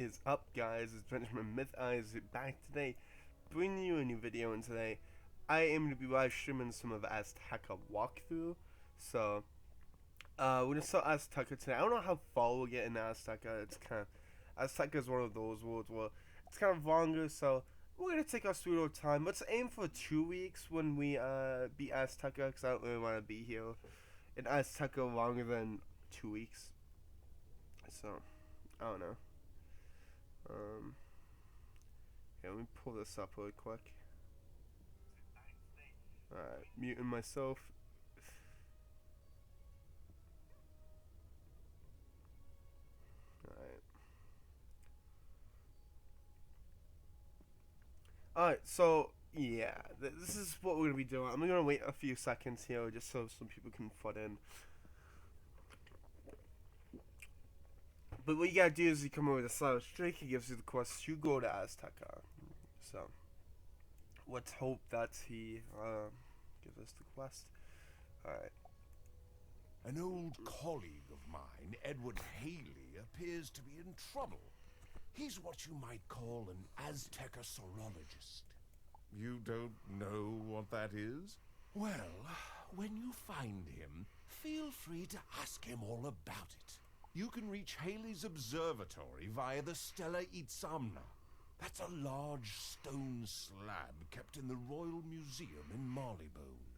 Is up, guys? It's Benjamin Myth Eyes back today, bringing you a new video. And today, I am going to be live streaming some of Azteca walkthrough. So, we're gonna start Azteca today. I don't know how far we'll get in Azteca. Azteca is one of those worlds where it's kind of longer, so we're gonna take our sweet old time. Let's aim for 2 weeks when we beat Azteca, because I don't really want to be here in Azteca longer than 2 weeks. So, I don't know. Yeah, let me pull this up really quick. Alright, muting myself. Alright, so, yeah, this is what we're going to be doing. I'm going to wait a few seconds here just so some people can flood in. But what you gotta do is you come over to the Silent Streak, he gives you the quest to go to Azteca. So, let's hope that he gives us the quest. Alright. An old colleague of mine, Edward Haley, appears to be in trouble. He's what you might call an Azteca sorologist. You don't know what that is? Well, when you find him, feel free to ask him all about it. You can reach Haley's observatory via the Stella Itzamna. That's a large stone slab kept in the Royal Museum in Marleybone.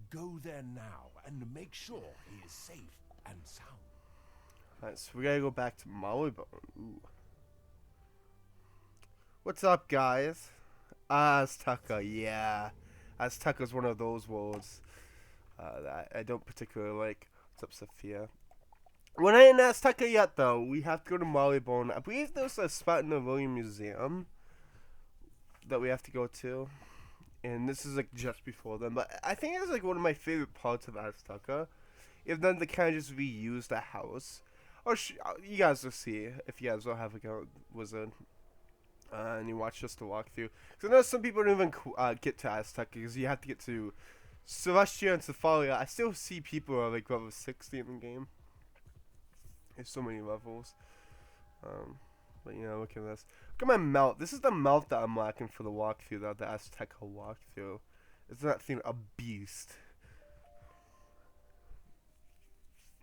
Go there now and make sure he is safe and sound. Alright, so we gotta go back to Marleybone. Ooh. What's up, guys? Azteca, yeah. Azteca's one of those worlds that I don't particularly like. What's up, Sophia? We're not in Azteca yet, though. We have to go to Marleybone. I believe there's a spot in the Royal Museum that we have to go to. And this is, like, just before them. But I think it's, like, one of my favorite parts of Azteca. If then they kind of just reuse the house. Or you guys will see if you guys will have, like, a wizard. And you watch just the walkthrough. Because I know some people don't even get to Azteca because you have to get to Celestia and Cefalia. I still see people are, like, level 60 in the game. There's so many levels. But you know, look at this. Look at my mount. This is the mount that I'm lacking for the walkthrough, the Azteca walkthrough. Isn't that thing a beast?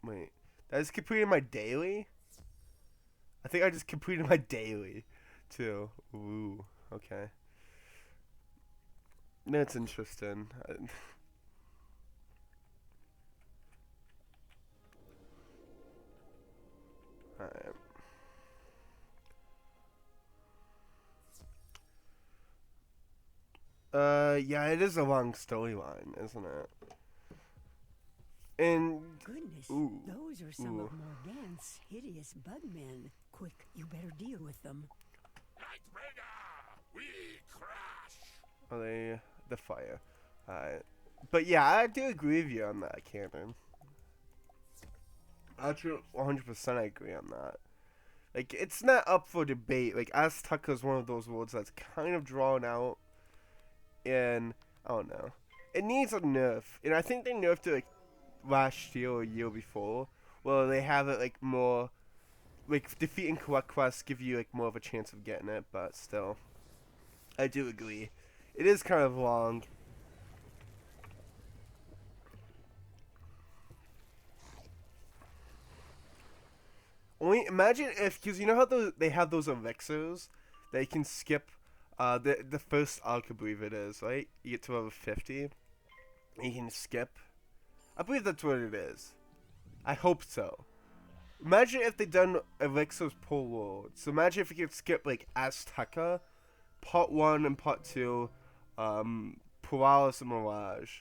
Wait, did I just completed my daily? I think I just completed my daily, too. Ooh, okay. That's interesting. Alright. Yeah, it is a long storyline, isn't it? And goodness, ooh, those are some of Morgan's hideous bugmen. Quick, you better deal with them. Nightbringer, we crash. Are they the fire? But yeah, I do agree with you on that, Cameron. Actually, 100% I agree on that. Like, it's not up for debate. Like, Azteca is one of those worlds that's kind of drawn out. And, I don't know. It needs a nerf. And I think they nerfed it, like, last year or a year before. Well, they have it, like, more... Like, defeating collect quests give you, like, more of a chance of getting it. But still, I do agree. It is kind of long. Only imagine if, because you know how they have those elixirs that you can skip the first arc, I believe it is, right? You get to level 50, and you can skip. I believe that's what it is. I hope so. Imagine if they done elixirs per world. So imagine if you could skip, like, Azteca, Part 1 and Part 2, Paralysis and Mirage,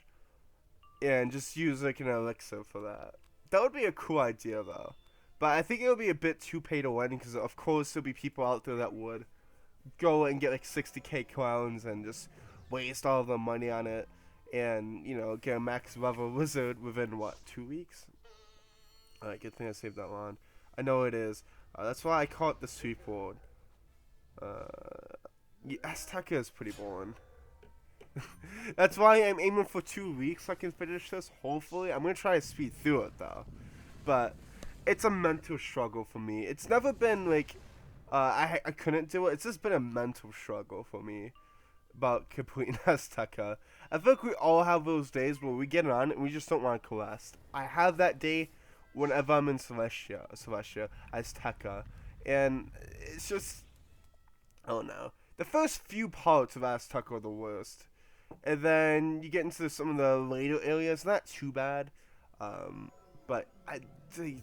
and just use, like, an elixir for that. That would be a cool idea, though. But I think it would be a bit too pay to win, because of course there'll be people out there that would go and get like 60k crowns and just waste all the money on it, and you know, get a max level wizard within what, 2 weeks? Alright, good thing I saved that line. I know it is. That's why I call it the sweep world. Yeah, Azteca is pretty boring. That's why I'm aiming for 2 weeks so I can finish this. Hopefully, I'm gonna try to speed through it though. But it's a mental struggle for me. It's never been like I couldn't do it. It's just been a mental struggle for me about completing Azteca. I feel like we all have those days where we get on and we just don't want to quest. I have that day whenever I'm in Celestia, Azteca, and it's just, oh no. The first few parts of Azteca are the worst, and then you get into some of the later areas. Not too bad, but I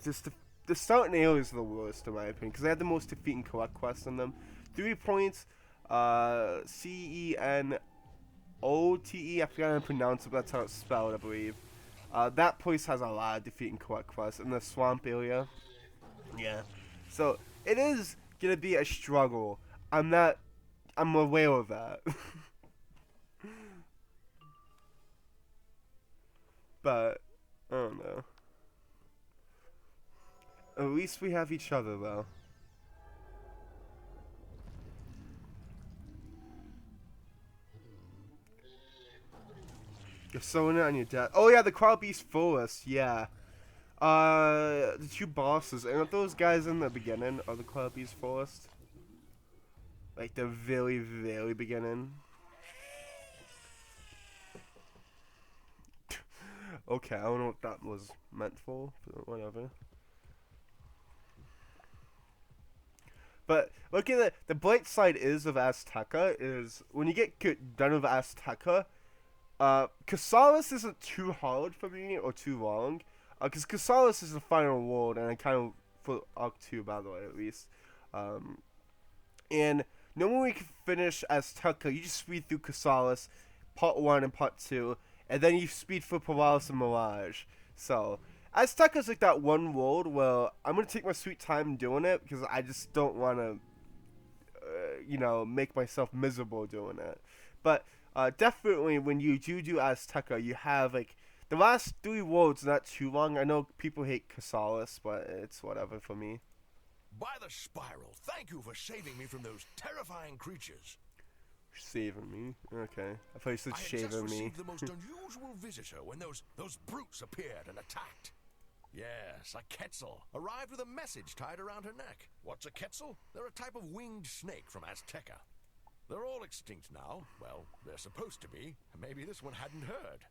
just the starting areas are the worst in my opinion because they have the most defeat and collect quests in them. 3 points, CENOTE. I forgot how to pronounce it, but that's how it's spelled, I believe. That place has a lot of defeat and collect quests in the swamp area. Yeah, so it is gonna be a struggle. I'm aware of that. But I don't know. At least we have each other, though. You're sewing it on your desk. Oh yeah, the Crowd Beast Forest. Yeah. The 2 bosses. Aren't those guys in the beginning of the Crowd Beast Forest? Like the very, very beginning. Okay, I don't know what that was meant for, but whatever. But look at it. The bright side is of Azteca is when you get done with Azteca, Casalis isn't too hard for me or too long, because Casalis is the final world, and I kind of for Arc 2 by the way at least. And normally we can finish Azteca. You just speed through Casalis, Part 1 and Part 2, and then you speed through Polaris and Mirage. So Azteca's like that one world where I'm gonna take my sweet time doing it because I just don't want to, make myself miserable doing it. But definitely when you do Azteca, you have like the last 3 worlds not too long. I know people hate Casalis, but it's whatever for me. By the spiral, thank you for saving me from those terrifying creatures. Saving me? Okay. I thought you said shaving me. I had just received the most unusual visitor when those brutes appeared and attacked. Yes, a Quetzal arrived with a message tied around her neck. What's a Quetzal? They're a type of winged snake from Azteca. They're all extinct now. Well, they're supposed to be. Maybe this one hadn't heard.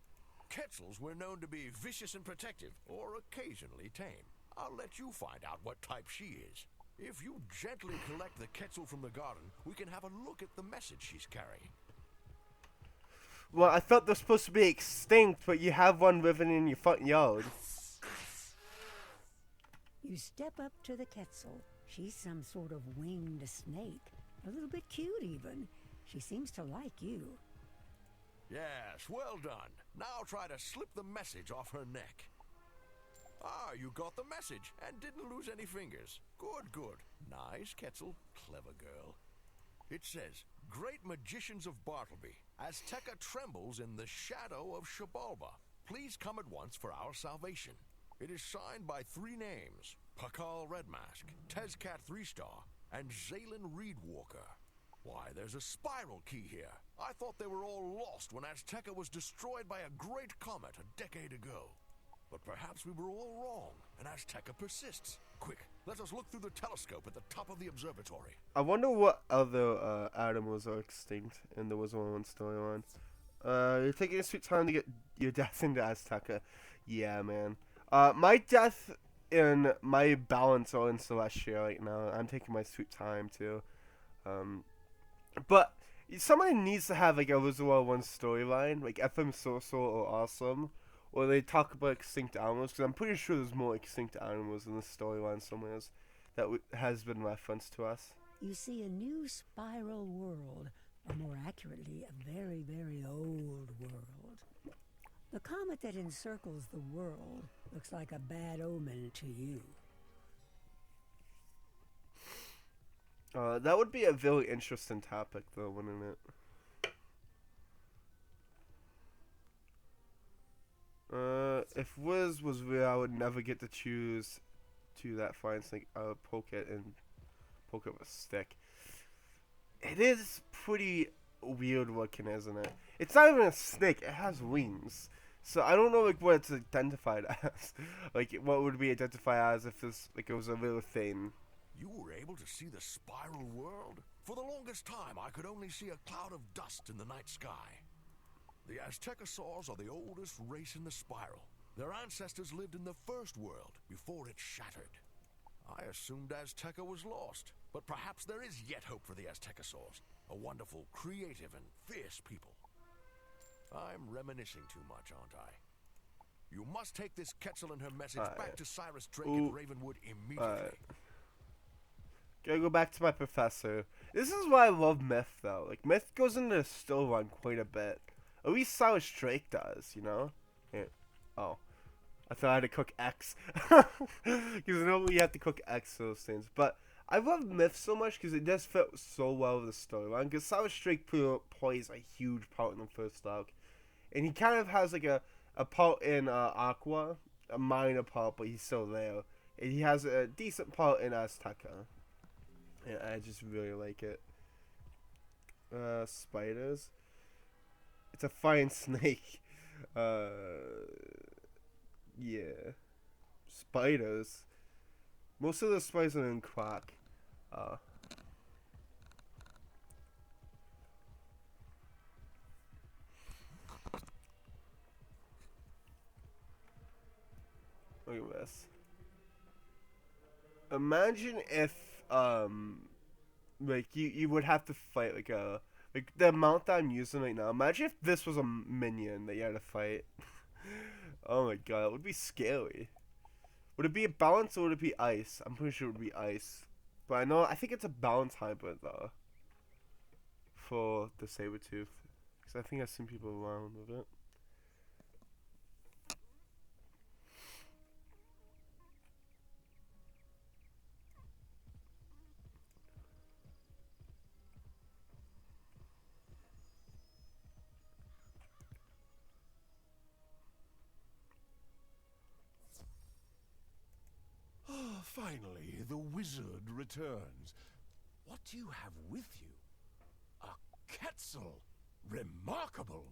Quetzals were known to be vicious and protective, or occasionally tame. I'll let you find out what type she is. If you gently collect the Quetzal from the garden, we can have a look at the message she's carrying. Well, I thought they're supposed to be extinct, but you have one living in your front yard. You step up to the Quetzal. She's some sort of winged snake. A little bit cute, even. She seems to like you. Yes, well done. Now try to slip the message off her neck. Ah, you got the message and didn't lose any fingers. Good, good. Nice, Quetzal. Clever girl. It says, Great Magicians of Bartleby, Azteca trembles in the shadow of Xibalba. Please come at once for our salvation. It is signed by 3 names, Pakal Redmask, Tezcat 3-Star, and Zalen Reedwalker. Why, there's a spiral key here. I thought they were all lost when Azteca was destroyed by a great comet a decade ago. But perhaps we were all wrong, and Azteca persists. Quick, let us look through the telescope at the top of the observatory. I wonder what other animals are extinct in the Wizard101 storyline. You're taking a sweet time to get your death into Azteca. Yeah, man. My death and my balance are in Celestia right now. I'm taking my sweet time, too. But somebody needs to have, like, a Wizard101 storyline, like FM Sorcerer or Awesome, or they talk about extinct animals, because I'm pretty sure there's more extinct animals in this storyline somewhere that has been referenced to us. You see a new spiral world, or more accurately, a very, very old world. The comet that encircles the world looks like a bad omen to you. That would be a very interesting topic, though, wouldn't it? If Wiz was real, I would never get to choose that flying snake. I would poke it with a stick. It is pretty weird looking, isn't it? It's not even a snake. It has wings. So I don't know like what it's identified as. Like what would be identified as if this like it was a real thing. You were able to see the spiral world? For the longest time, I could only see a cloud of dust in the night sky. The Aztecasaurs are the oldest race in the spiral. Their ancestors lived in the first world before it shattered. I assumed Azteca was lost, but perhaps there is yet hope for the Aztecasaurs, a wonderful, creative, and fierce people. I'm reminiscing too much, aren't I? You must take this Quetzal and her message back to Cyrus Drake and Ravenwood immediately. Gotta go back to my professor. This is why I love Myth, though. Like, Myth goes into the still run quite a bit. At least Cyrus Drake does, you know? Yeah. Oh. I thought I had to cook X. Because normally you have to cook X for those things. But I love Myth so much because it does fit so well with the storyline. Because Cyrus Drake plays a huge part in the first arc. And he kind of has like a part in Aqua. A minor part, but he's still there. And he has a decent part in Azteca. And I just really like it. Spiders. It's a flying snake. Yeah. Spiders. Most of the spiders are in crack. Look at this. Imagine if, like, you would have to fight, like, the amount that I'm using right now. Imagine if this was a minion that you had to fight. Oh my god, it would be scary. Would it be a balance or would it be ice? I'm pretty sure it would be ice. But I think it's a balance hybrid, though. For the Sabertooth. Because I think I've seen people around with it. Finally, the wizard returns. What do you have with you? A Quetzal. Remarkable.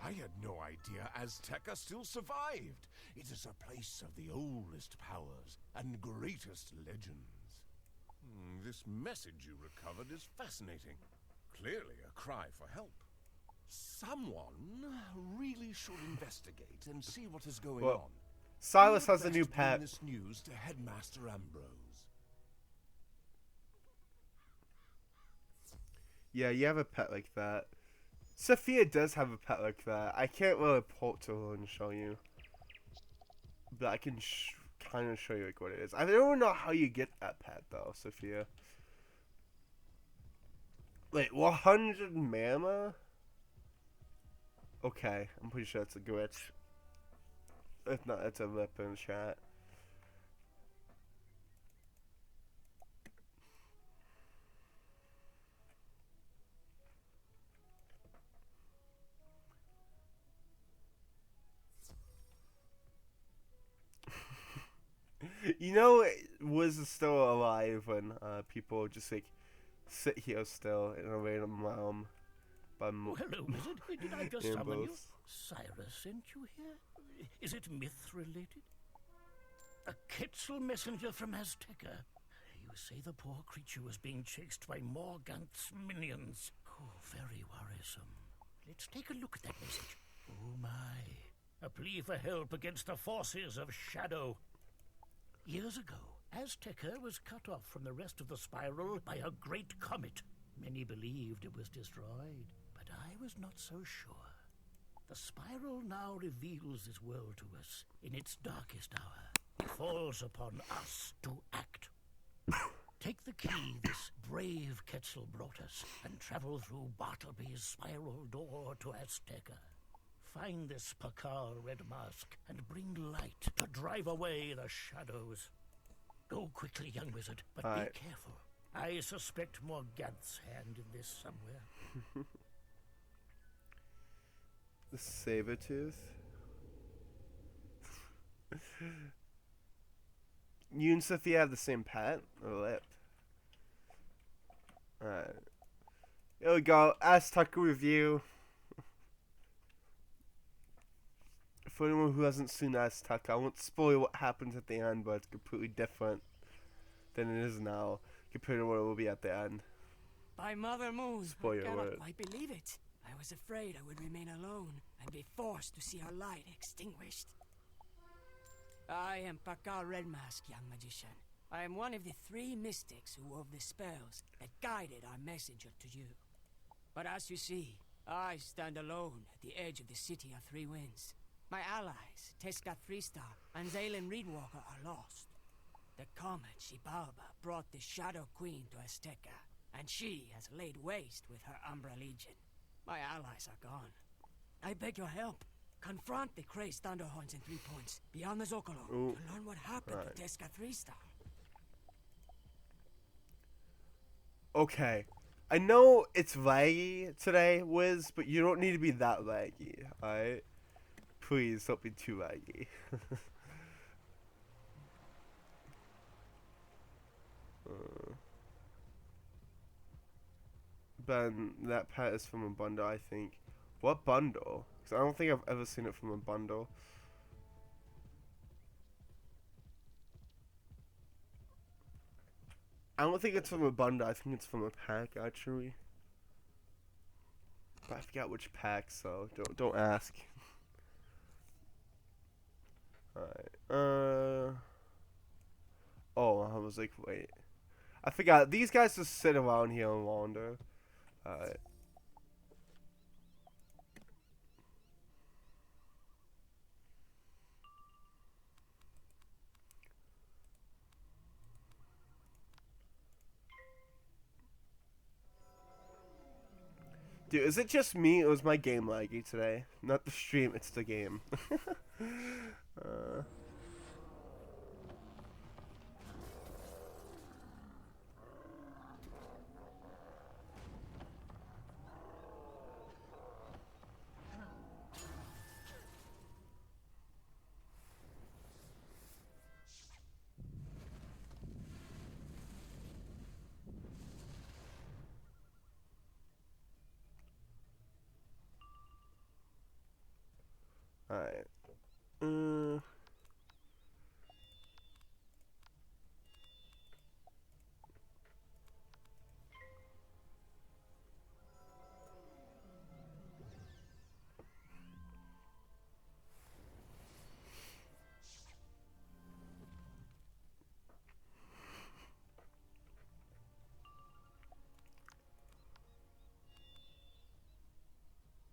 I had no idea Azteca still survived. It is a place of the oldest powers and greatest legends. This message you recovered is fascinating. Clearly a cry for help. Someone really should investigate and see what is going Well, on. Silas You'd has a new best bring pet. this news to Headmaster Ambrose. Yeah, you have a pet like that. Sophia does have a pet like that. I can't really pull it to her and show you. But I can kind of show you like what it is. I don't know how you get that pet though, Sophia. Wait, 100 mana? Okay, I'm pretty sure it's a glitch. If not, it's a lip in the chat. You know, was still alive when people just like sit here still in a random realm. Oh, hello, wizard. Did I just summon you? Cyrus sent you here? Is it myth-related? A Quetzal messenger from Azteca. You say the poor creature was being chased by Morgant's minions. Oh, very worrisome. Let's take a look at that message. Oh, my. A plea for help against the forces of shadow. Years ago, Azteca was cut off from the rest of the spiral by a great comet. Many believed it was destroyed, but I was not so sure. The spiral now reveals this world to us in its darkest hour. It falls upon us to act. Take the key this brave Quetzal brought us and travel through Bartleby's spiral door to Azteca. Find this Pakal red mask and bring light to drive away the shadows. Go quickly, young wizard, but be careful. I suspect Morgant's hand in this somewhere. The Sabertooth. You and Sophia have the same pet or lip. Alright. Here we go. Azteca review. For anyone who hasn't seen Azteca, I won't spoil what happens at the end, but it's completely different than it is now compared to what it will be at the end. By Mother Moon, Spoiler I cannot alert. quite believe it. I was afraid I would remain alone and be forced to see our light extinguished. I am Pakar Redmask, young magician. I am one of the 3 mystics who wove the spells that guided our messenger to you. But as you see, I stand alone at the edge of the City of 3 Winds. My allies, Tescat Freestar and Zalen Reedwalker, are lost. The comet Xibalba brought the Shadow Queen to Azteca, and she has laid waste with her Umbra Legion. My allies are gone. I beg your help. Confront the crazed Thunderhorns in 3 points, beyond the Zocalo, Ooh. to learn what happened Right. to Tescat Freestar. Okay. I know it's laggy today, Wiz, but you don't need to be that laggy, alright? Please don't be too laggy. Ben, that pet is from a bundle, I think. What bundle? 'Cause I don't think I've ever seen it from a bundle. I don't think it's from a bundle. I think it's from a pack, actually. But I forgot which pack, so don't ask. Alright. Oh, I was like, wait. I forgot. These guys just sit around here and wander. Alright. Dude, is it just me, or was my game laggy today? Not the stream, it's the game. Alright.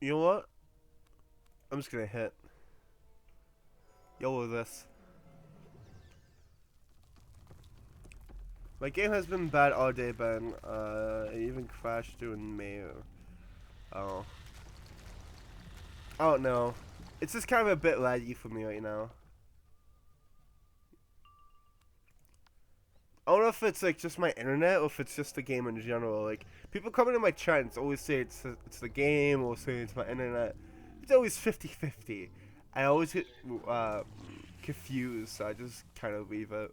You know what? I'm just gonna hit. YOLO this. My game has been bad all day, Ben. It even crashed during May. Oh. I don't know. It's just kind of a bit laggy for me right now. I don't know if it's like just my internet or if it's just the game in general. Like, people coming to my chats always say it's the game or say it's my internet. It's always 50-50. I always get confused, so I just kind of leave it.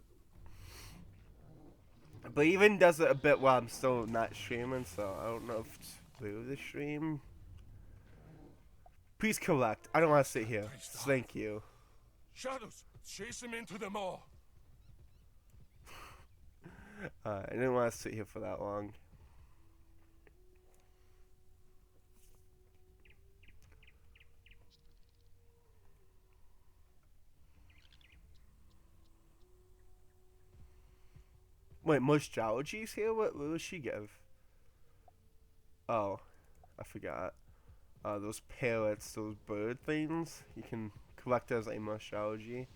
But even does it a bit while I'm still not streaming, so I don't know if it's through the stream. Please collect. I don't want to sit here. Thank you. Shadows, chase him into the maw. I didn't want to sit here for that long. Wait, Mushology's here? What does she give? Oh, I forgot. Those parrots, those bird things, you can collect as a Mushology.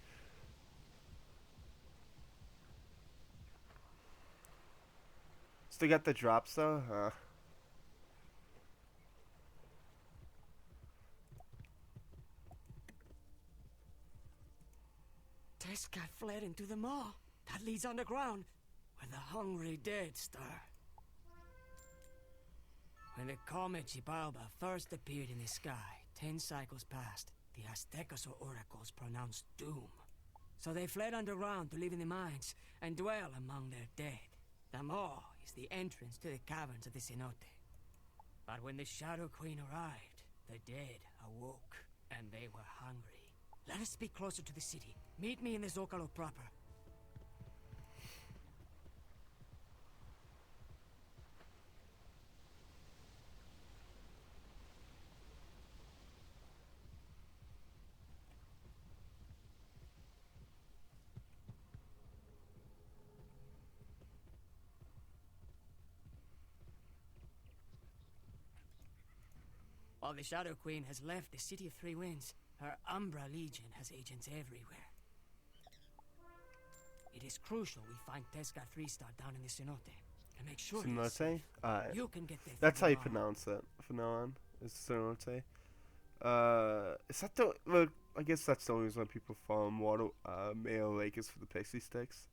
Still got the drops though? Tescat fled into the maw. That leads underground, where the hungry dead stir. When the comet Xibalba first appeared in the sky, 10 cycles passed, the Aztecas or oracles pronounced doom. So they fled underground to live in the mines and dwell among their dead. The maw is the entrance to the caverns of the cenote. But when the Shadow Queen arrived, the dead awoke, and they were hungry. Let us speak closer to the city. Meet me in the Zocalo proper. While the Shadow Queen has left the City of Three Winds, her Umbra Legion has agents everywhere. It is crucial we find Tezca 3-star down in the Cenote and make sure Cenote? Alright. you can get there. That's how you pronounce it from now on. Is Cenote. Is that the... Well, I guess that's the only reason people farm water, Mayo Lake is for the pixie sticks.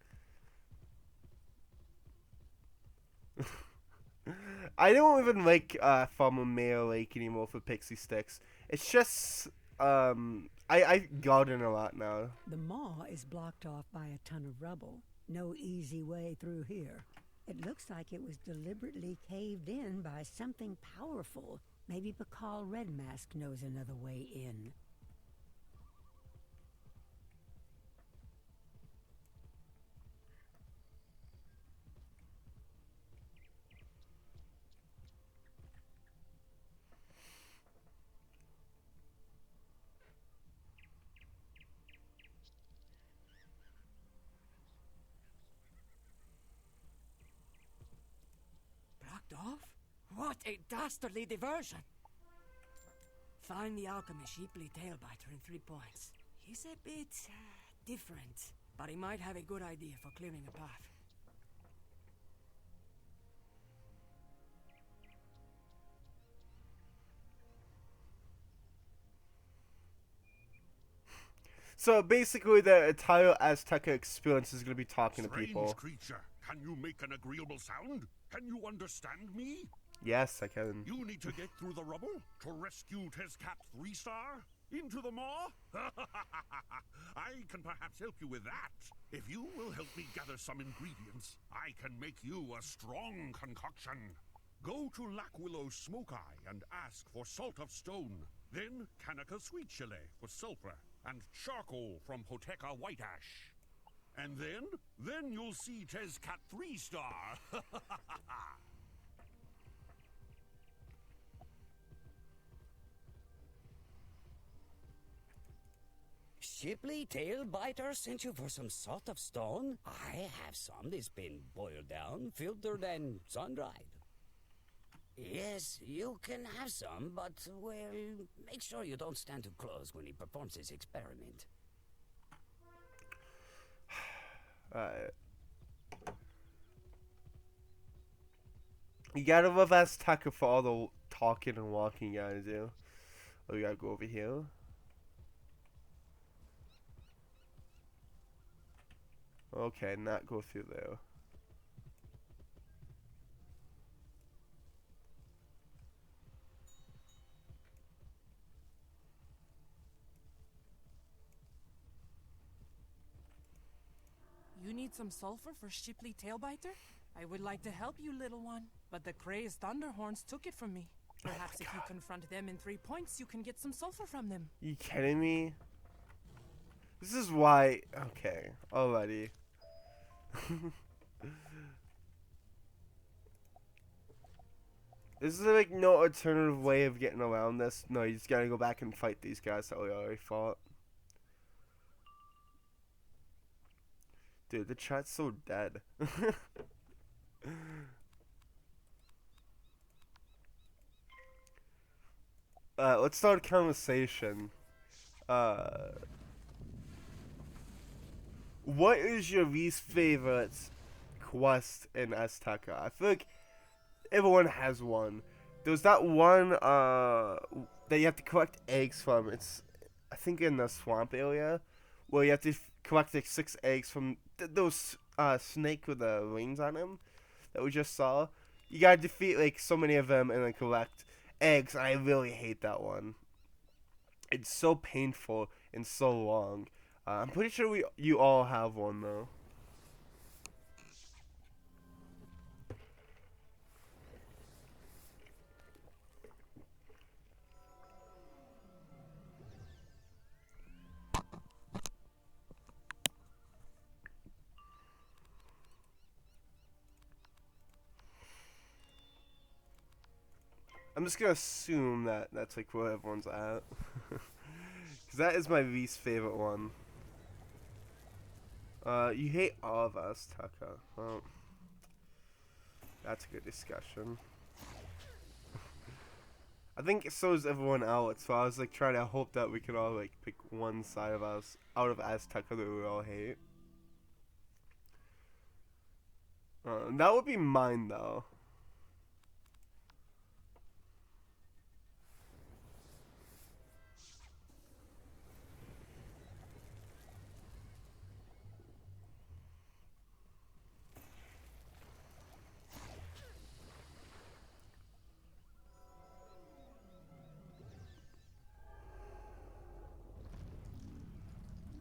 I don't even like farming Mayo Lake anymore for pixie sticks. It's just I garden a lot now. The maw is blocked off by a ton of rubble. No easy way through here. It looks like it was deliberately caved in by something powerful. Maybe Pakal Red Mask knows another way in. Off? What a dastardly diversion! Find the alchemist Sheeply Tailbiter in 3 points. He's a bit different, but he might have a good idea for clearing a path. So basically, the entire Azteca experience is going to be talking to people. Strange creature, can you make an agreeable sound? Can you understand me? Yes, I can. You need to get through the rubble to rescue Tezcat 3-star? Into the maw? I can perhaps help you with that. If you will help me gather some ingredients, I can make you a strong concoction. Go to Lac Willow's Smoke Eye and ask for Salt of Stone. Then Kanika Sweet Chile for sulfur, and charcoal from Hoteca White Ash. And then you'll see Tezcat 3-star. Shipley Tailbiter sent you for some salt of stone? I have some that's been boiled down, filtered, and sun-dried. Yes, you can have some, but, well, make sure you don't stand too close when he performs his experiment. You gotta love Azteca for all the talking and walking you gotta do. Oh, we gotta go over here. Okay, not go through there. You need some sulfur for Shipley Tailbiter? I would like to help you, little one, but the crazed Thunderhorns took it from me. Perhaps if you confront them in 3 points, you can get some sulfur from them. You kidding me? This is why... Okay, alrighty. Is there like no alternative way of getting around this? No, you just gotta go back and fight these guys that we already fought. Dude, the chat's so dead. Let's start a conversation. What is your least favorite quest in Azteca? I feel like everyone has one. There's that one that you have to collect eggs from. It's, I think, in the swamp area, where you have to collect like 6 eggs from those snake with the wings on them that we just saw. You gotta defeat like so many of them and then collect eggs. I really hate that one. It's so painful and so long. I'm pretty sure you all have one though. I'm just gonna assume that that's like where everyone's at. Because that is my least favorite one. You hate all of Azteca. Well, that's a good discussion. I think so is everyone else. So I was like trying to hope that we could all like pick one side of us out of Azteca that we all hate. That would be mine though.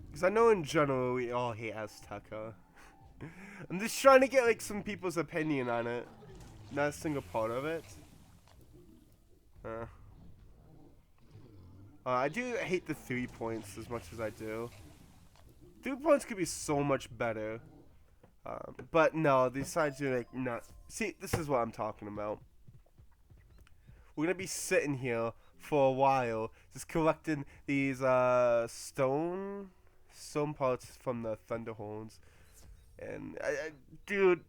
Because I know in general we all hate Azteca. I'm just trying to get like some people's opinion on it. Not a single part of it. I do hate the 3 points as much as I do. 3 points could be so much better. But no, these sides are like not. See, this is what I'm talking about. We're gonna be sitting here for a while, just collecting these stone parts from the Thunderhorns. And dude,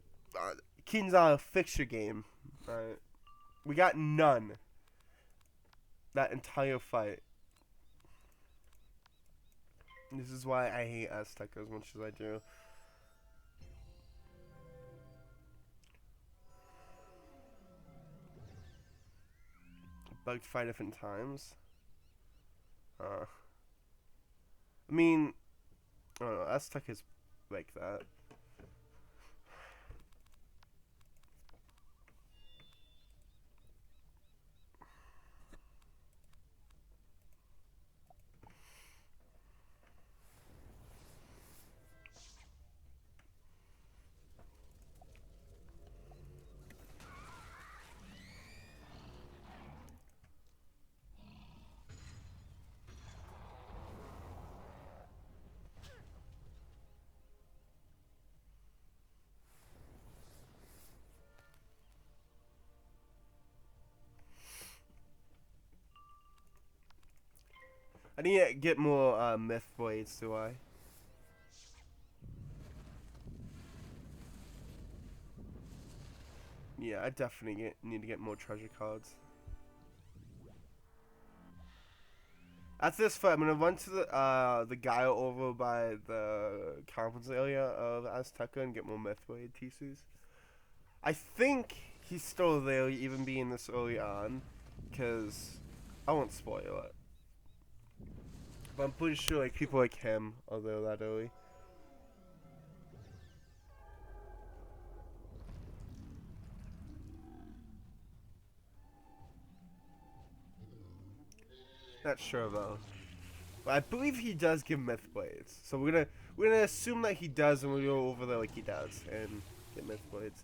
Keen's on a fixture game. We got none. That entire fight. This is why I hate Azteca as much as I do. Bugged 5 different times. I mean, I don't know. Azteca's like that. I need to get more myth blades, do I? Yeah, I definitely need to get more treasure cards. After this fight, I'm gonna run to the guy over by the conference area of Azteca and get more myth blade pieces. I think he's still there, even being this early on, because I won't spoil it. But I'm pretty sure like people like him are there that early. Not sure though. But I believe he does give myth blades. So we're gonna assume that he does, and we'll go over there like he does and get myth blades.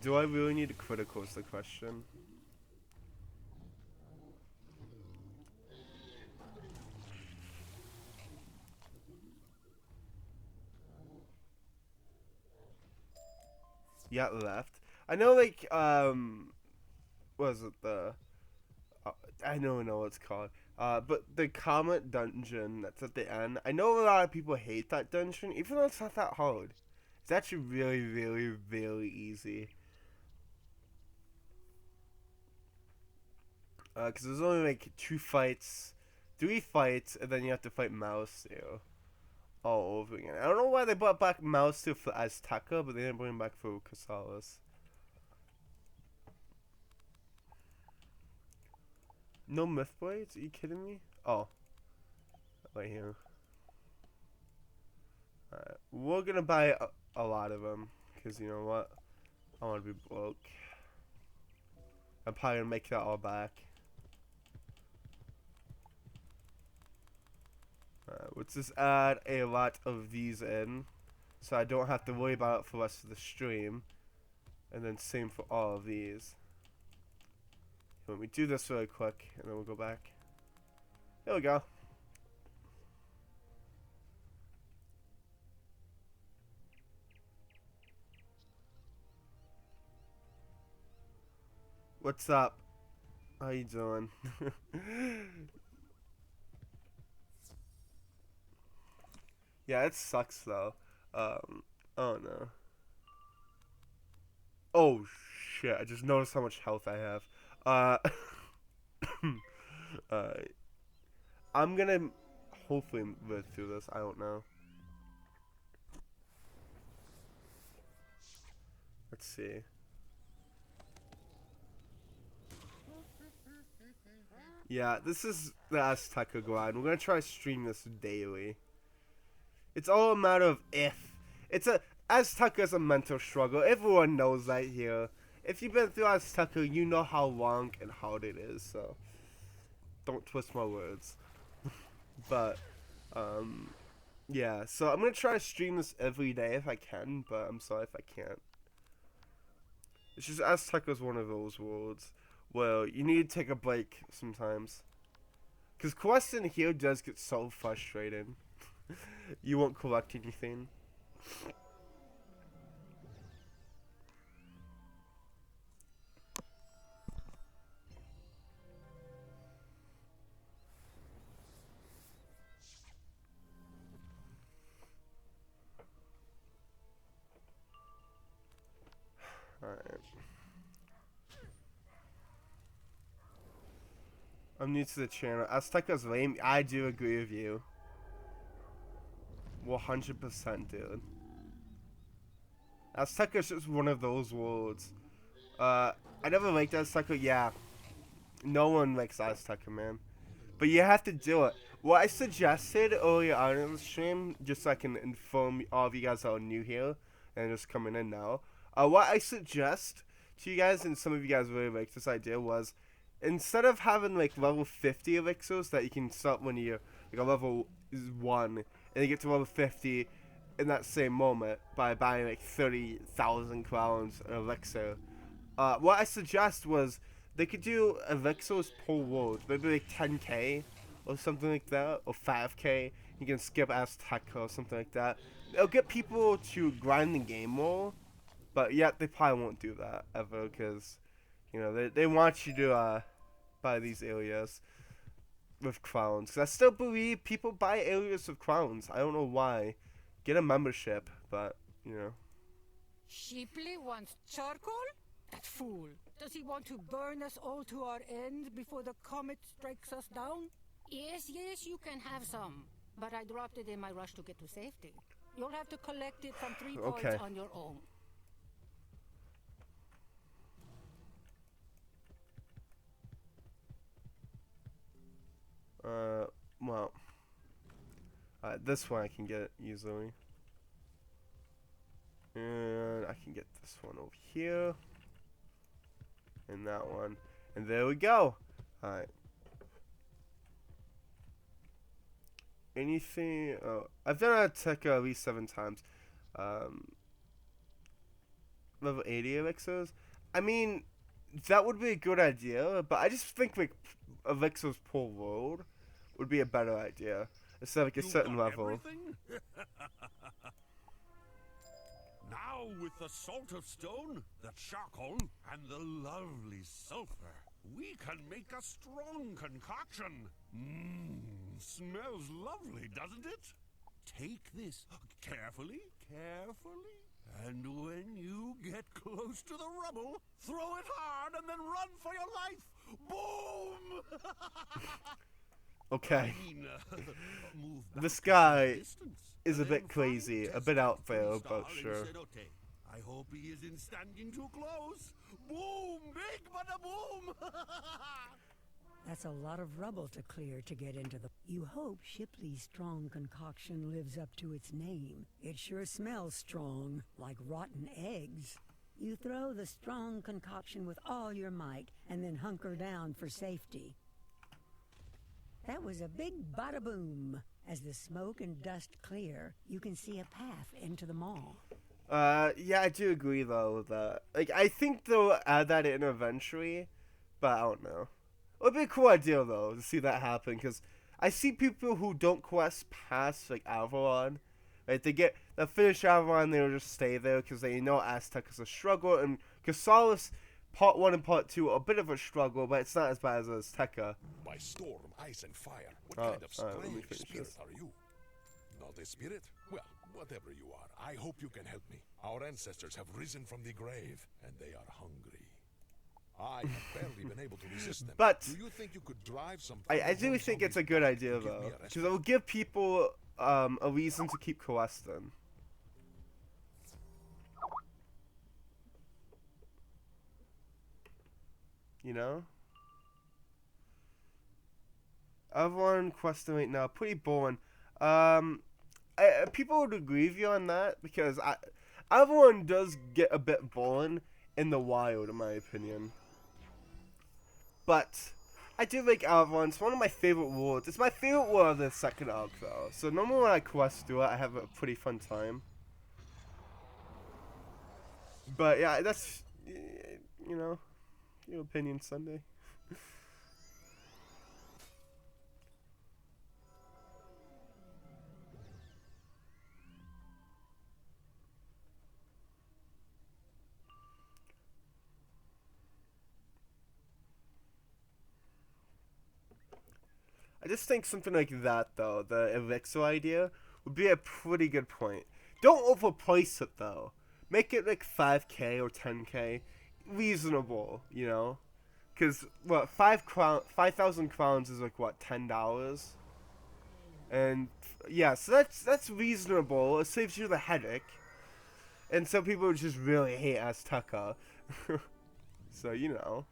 Do I really need a critical is the question. Yeah, left. I know like what is it, the I don't know what it's called. But the Comet Dungeon that's at the end. I know a lot of people hate that dungeon, even though it's not that hard. It's actually really, really, really easy. Because there's only like 3 fights, and then you have to fight Mouse there all over again. I don't know why they brought back Mouse there for Azteca, but they didn't bring him back for Casalis. No myth blades? Are you kidding me? Oh, right here. Alright, we're gonna buy a lot of them, because you know what? I want to be broke. I'm probably gonna make that all back. Let's just add a lot of these in, so I don't have to worry about it for the rest of the stream. And then same for all of these. Let me do this really quick, and then we'll go back. There we go. What's up? How you doing? Yeah, it sucks though. Oh no. Oh shit, I just noticed how much health I have. I'm gonna hopefully live through this, I don't know. Let's see. Yeah, this is the Azteca grind. We're gonna try to stream this daily. It's all a matter of if. Azteca is a mental struggle. Everyone knows that here. If you've been through Azteca, you know how long and hard it is, so don't twist my words. But, yeah, so I'm gonna try to stream this every day if I can, but I'm sorry if I can't. It's just Azteca is one of those worlds where you need to take a break sometimes. Because questing here does get so frustrating. You won't collect anything. Alright. I'm new to the channel. Azteca's lame. I do agree with you. 100%, dude. Azteca's just one of those worlds. I never liked Azteca. Yeah. No one likes Azteca, man. But you have to do it. What I suggested earlier on in the stream, just so I can inform all of you guys that are new here and just coming in now. What I suggest to you guys, and some of you guys really like this idea, was instead of having like level 50 elixirs that you can start when you're like a level 1 and you get to level 50 in that same moment by buying like 30,000 crowns an elixir. What I suggest was they could do elixirs per world, maybe like 10k or something like that, or 5k. You can skip Azteca or something like that. It'll get people to grind the game more, but yet they probably won't do that ever because, you know, they want you to buy these areas with crowns. Cause I still believe people buy areas with crowns. I don't know why. Get a membership, but, you know. Shipley wants charcoal? That fool. Does he want to burn us all to our end before the comet strikes us down? Yes, you can have some. But I dropped it in my rush to get to safety. You'll have to collect it from 3 points on your own. Well. This one I can get easily. And I can get this one over here. And that one. And there we go. Alright. Anything... Oh, I've done Azteca at least 7 times. Level 80 elixirs. I mean, that would be a good idea, but I just think like elixirs per world would be a better idea. Instead of like a certain level. Now with the salt of stone, the charcoal, and the lovely sulfur, we can make a strong concoction. Smells lovely, doesn't it? Take this carefully, and when you get close to the rubble, throw it hard and then run for your life. Boom! Okay. This guy is a bit crazy, a bit out there, but sure. I hope he isn't standing too close. Boom! Big bada boom! That's a lot of rubble to clear to get into the... You hope Shipley's strong concoction lives up to its name. It sure smells strong, like rotten eggs. You throw the strong concoction with all your might, and then hunker down for safety. That was a big bada boom. As the smoke and dust clear, you can see a path into the mall. Yeah, I do agree though with that. Like, I think they'll add that in eventually, but I don't know. It would be a cool idea though to see that happen, because I see people who don't quest past like Avalon. Right, they finish Avalon, they'll just stay there because they know Aztec is a struggle, and Casalis Part 1 and Part 2 are a bit of a struggle, but it's not as bad as Azteca. By storm, ice, and fire, what kind of strange spirit are you? Not a spirit? Well, whatever you are, I hope you can help me. Our ancestors have risen from the grave, and they are hungry. I have barely been able to resist them. But do you think you could drive some? I do think it's a good idea though, because it will give people a reason to keep questing. You know? Everyone questing right now, pretty boring. People would agree with you on that, because everyone does get a bit boring in the wild, in my opinion. But I do like Avalon. It's one of my favorite worlds. It's my favorite world of the second arc, though. So normally when I quest through it, I have a pretty fun time. But yeah, that's, you know, your opinion Sunday. I just think something like that, though, the elixir idea, would be a pretty good point. Don't overprice it, though. Make it like 5k or 10k. Reasonable, you know? Because, what, 5,000 crowns is like, what, $10? And, yeah, so that's reasonable. It saves you the headache. And some people just really hate Azteca. So, you know.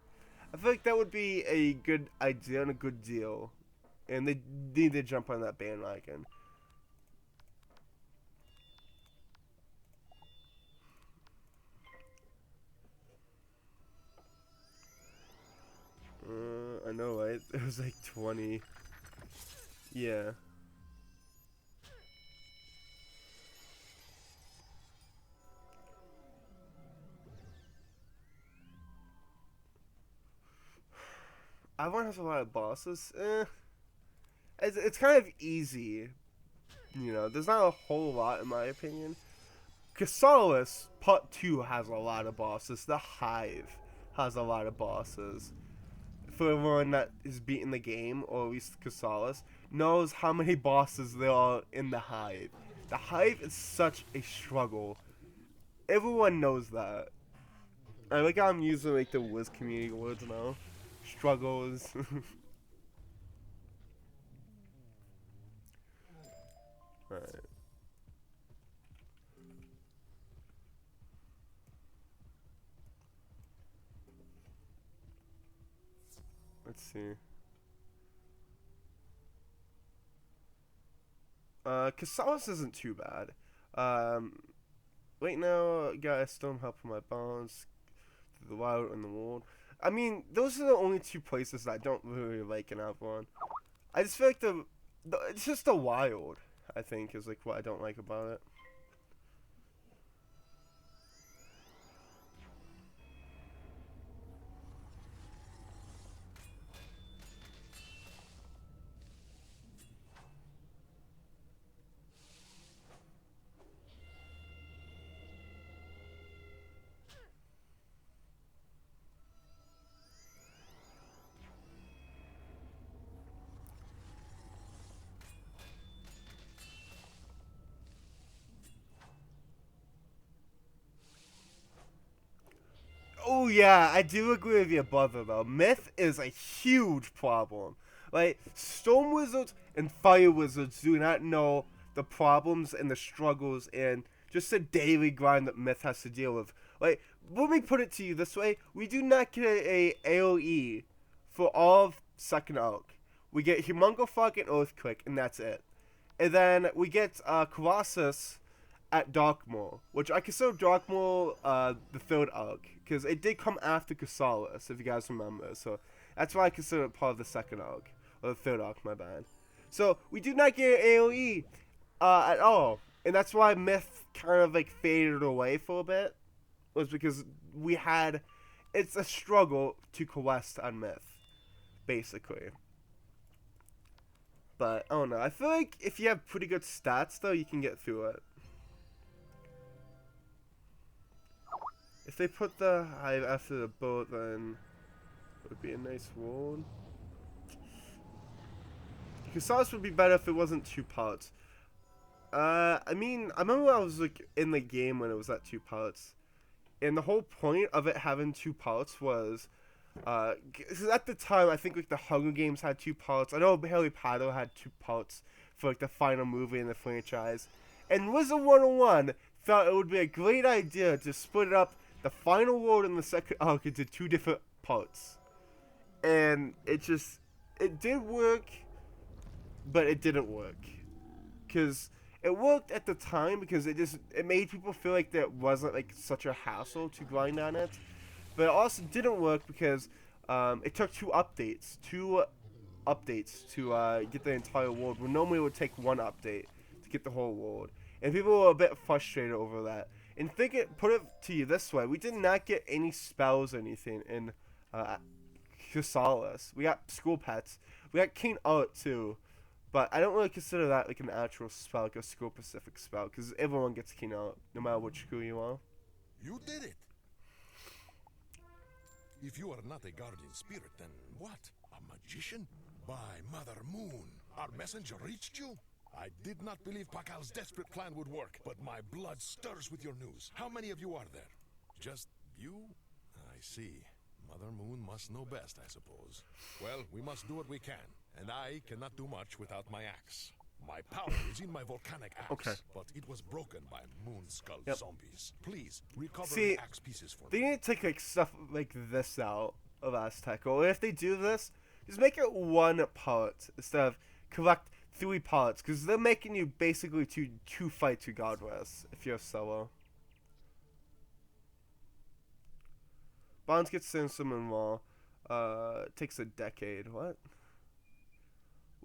I feel like that would be a good idea and a good deal. And they need to jump on that bandwagon. I know, right? It was like 20. Yeah. Everyone has a lot of bosses. It's kind of easy, you know. There's not a whole lot, in my opinion. Casalis Part 2 has a lot of bosses. The Hive has a lot of bosses. For everyone that is beating the game, or at least Casalis, knows how many bosses there are in the Hive. The Hive is such a struggle. Everyone knows that. I like how I'm using like the Wiz community words now. Struggles. Alright. Let's see. Casalis isn't too bad. Right now, I still am helping my bonds through the wild and the world. I mean, those are the only two places that I don't really like in Avalon. I just feel like it's just the wild, I think, is like what I don't like about it. Oh yeah, I do agree with your brother though. Myth is a huge problem. Like, Storm Wizards and Fire Wizards do not know the problems and the struggles and just the daily grind that Myth has to deal with. Like, let me put it to you this way. We do not get a AoE for all of second arc. We get Humongofog and Earthquake, and that's it. And then we get Colossus at Darkmoor, which I consider Darkmoor the third arc, because it did come after Casalis, if you guys remember. So that's why I consider it part of the second arc. Or the third arc, my bad. So we do not get an AoE at all. And that's why Myth kind of like faded away for a bit. Was because we had... It's a struggle to quest on Myth. Basically. But, I don't know. I feel like if you have pretty good stats, though, you can get through it. If they put the hive after the boat, then it would be a nice world. Chrysalis would be better if it wasn't 2 parts. I mean, I remember I was like in the game when it was at 2 parts. And the whole point of it having 2 parts was... Cause at the time, I think like the Hunger Games had 2 parts. I know Harry Potter had 2 parts for like the final movie in the franchise. And Wizard101 thought it would be a great idea to split up the final world and the second arc into 2 different parts. And it did work, but it didn't work. Cause it worked at the time because it made people feel like there wasn't like such a hassle to grind on it. But it also didn't work because it took 2 updates to get the entire world. When normally it would take 1 update to get the whole world, and people were a bit frustrated over that. And put it to you this way: we did not get any spells or anything in Chrysalis. We got school pets. We got King Art too, but I don't really consider that like an actual spell, like a school-specific spell, because everyone gets King Art, no matter which school you are. You did it! If you are not a guardian spirit, then what? A magician? By Mother Moon, our messenger reached you? I did not believe Pakal's desperate plan would work, but my blood stirs with your news. How many of you are there? Just you? I see. Mother Moon must know best, I suppose. Well, we must do what we can, and I cannot do much without my axe. My power is in my volcanic axe, but it was broken by moon skull zombies. Please, recover the axe pieces for me. They need to take like stuff like this out of Azteca. Or if they do this, just make it 1 part instead of collect 3 parts, because they're making you basically to fight to God with if you're a solo. Bonds gets Sansom and Wall. Takes a decade. What?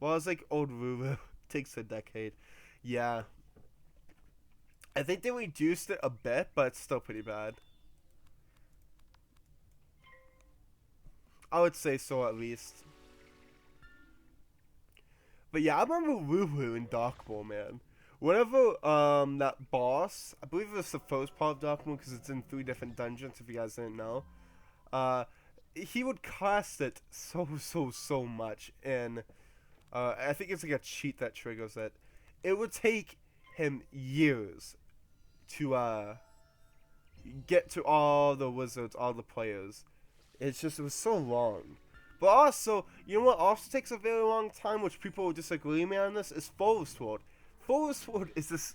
Well, it's like old Ruru. Takes a decade. Yeah. I think they reduced it a bit, but it's still pretty bad. I would say so, at least. But yeah, I remember Ruru in Dark Bowl, man. Whenever that boss, I believe it was the first part of Dark Bowl because it's in 3 different dungeons, if you guys didn't know. He would cast it so much, and I think it's like a cheat that triggers it. It would take him years to get to all the wizards, all the players. It was so long. But also, you know what also takes a very long time, which people will disagree with me on this, is Forest Sword. Forest Sword is this...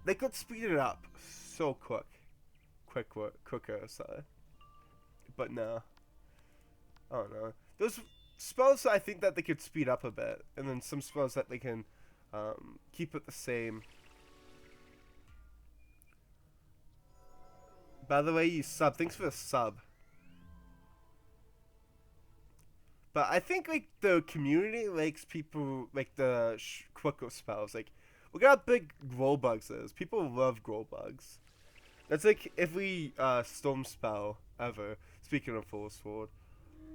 They could speed it up so quicker, sorry. But no. I don't know. There's spells that I think that they could speed up a bit, and then some spells that they can keep it the same. By the way, you sub. Thanks for the sub. But I think like the community likes people like the quicker spells. Like, look how big grow bugs is. People love grow bugs. That's like every storm spell ever. Speaking of Full Sword.